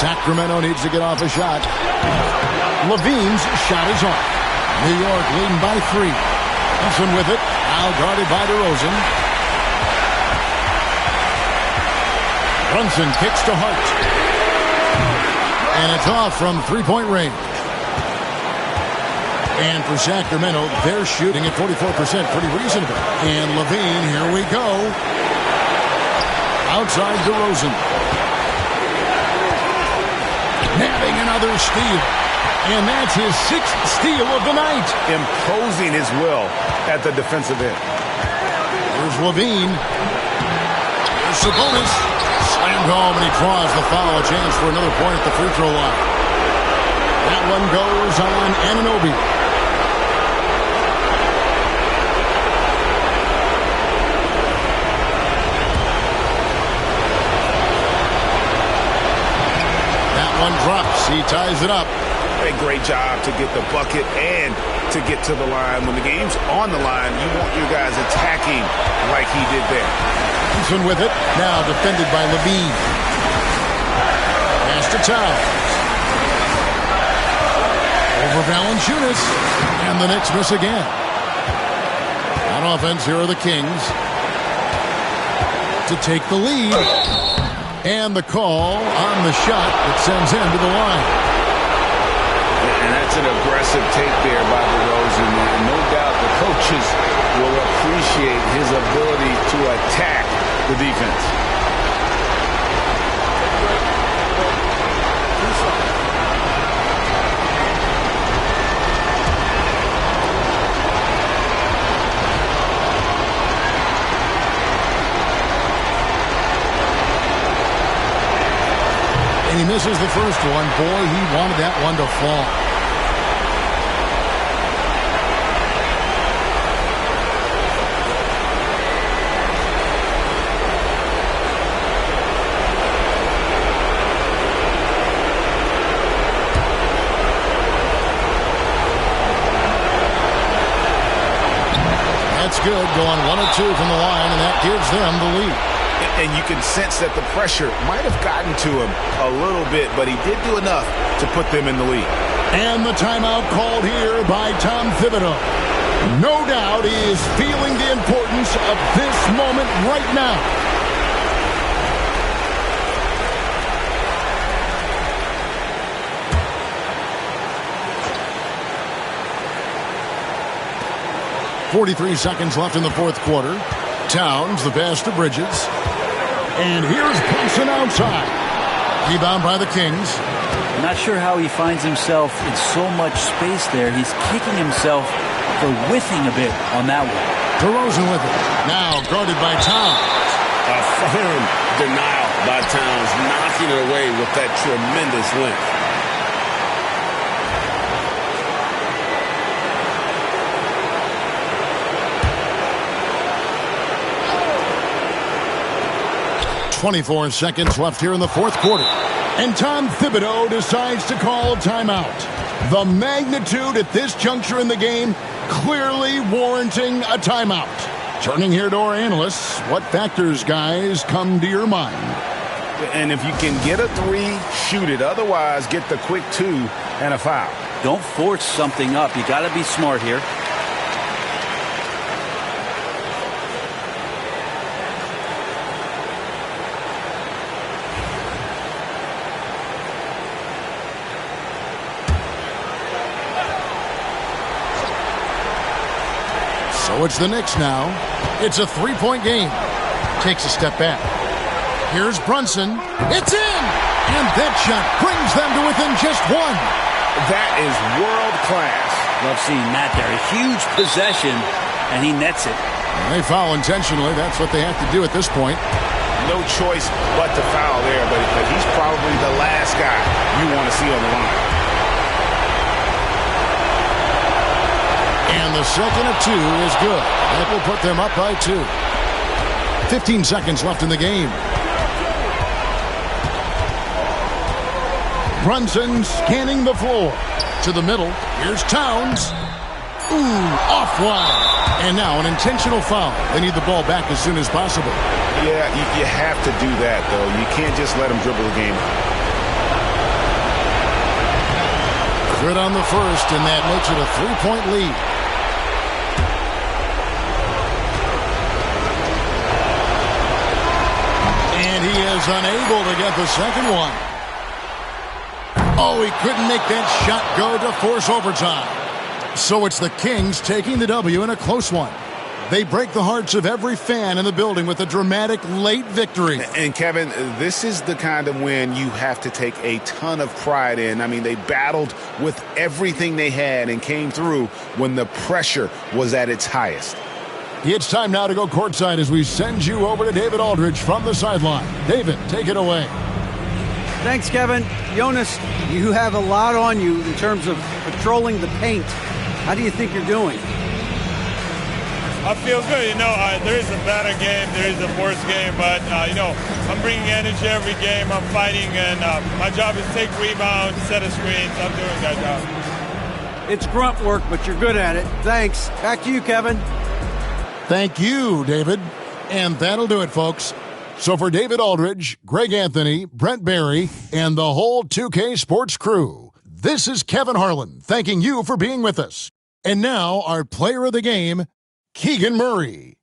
Speaker 1: Sacramento needs to get off a shot. Levine's shot is off. New York leading by 3. Thompson with it. Now guarded by DeRozan. Brunson kicks to Hart. And it's off from three-point range. And for Sacramento, they're shooting at 44%. Pretty reasonable. And Levine, here we go. Outside DeRozan. Nabbing another steal. And that's his 6th steal of the night.
Speaker 3: Imposing his will at the defensive end.
Speaker 1: Here's Levine. Here's Sabonis. Slammed home, and he draws the foul. A chance for another point at the free throw line. That one goes on Anunoby. That one drops. He ties it up.
Speaker 3: A great job to get the bucket and to get to the line. When the game's on the line, you want your guys attacking like he did there.
Speaker 1: Thompson with it. Now defended by Levine. Pass to Towns. Over Valanciunas. And the Knicks miss again. On offense, here are the Kings. To take the lead. And the call on the shot that sends him to the line.
Speaker 3: And that's an aggressive take there by DeRozan. And no doubt the coaches will appreciate his ability to attack the defense.
Speaker 1: And he misses the first one. Boy, he wanted that one to fall. That's good, going 1 of 2 from the line, and that gives them the lead.
Speaker 3: And you can sense that the pressure might have gotten to him a little bit, but he did do enough to put them in the lead.
Speaker 1: And the timeout called here by Tom Thibodeau. No doubt he is feeling the importance of this moment right now. .43 seconds left in the fourth quarter. Towns, the pass to Bridges. And here's Brunson outside. Rebound by the Kings.
Speaker 4: I'm not sure how he finds himself in so much space there. He's kicking himself for whiffing a bit on that one.
Speaker 1: DeRozan with it. Now guarded by Towns.
Speaker 11: A firm denial by Towns, knocking it away with that tremendous length.
Speaker 1: .24 seconds left here in the fourth quarter. And Tom Thibodeau decides to call a timeout. The magnitude at this juncture in the game clearly warranting a timeout. Turning here to our analysts, what factors, guys, come to your mind?
Speaker 2: And if you can get a 3, shoot it. Otherwise, get the quick 2 and a foul.
Speaker 4: Don't force something up. You got to be smart here.
Speaker 1: So it's the Knicks now. It's a 3-point game. Takes a step back. Here's Brunson. It's in! And that shot brings them to within just 1.
Speaker 2: That is world class.
Speaker 4: Love seeing that there. A huge possession, and he nets it.
Speaker 1: And they foul intentionally. That's what they have to do at this point.
Speaker 2: No choice but to foul there, but he's probably the last guy you want to see on the line.
Speaker 1: And the second of 2 is good. That will put them up by 2. 15 seconds left in the game. Brunson scanning the floor. To the middle. Here's Towns. Ooh, offline. And now an intentional foul. They need the ball back as soon as possible.
Speaker 2: Yeah, you have to do that, though. You can't just let them dribble the game.
Speaker 1: Good on the first, and that makes it a 3-point lead. And he is unable to get the second one. Oh, he couldn't make that shot go to force overtime. So it's the Kings taking the W in a close one. They break the hearts of every fan in the building with a dramatic late victory.
Speaker 2: And, Kevin, this is the kind of win you have to take a ton of pride in. I mean, they battled with everything they had and came through when the pressure was at its highest.
Speaker 1: It's time now to go courtside as we send you over to David Aldridge from the sideline. David, take it away.
Speaker 5: Thanks, Kevin. Jonas, you have a lot on you in terms of patrolling the paint. How do you think you're doing?
Speaker 10: I feel good. There is a better game, there is a worse game, but, I'm bringing energy every game. I'm fighting, and my job is to take rebounds, set a screens. I'm doing that job.
Speaker 5: It's grunt work, but you're good at it. Thanks. Back to you, Kevin.
Speaker 1: Thank you, David. And that'll do it, folks. So for David Aldridge, Greg Anthony, Brent Barry, and the whole 2K Sports crew, this is Kevin Harlan thanking you for being with us. And now our player of the game, Keegan Murray.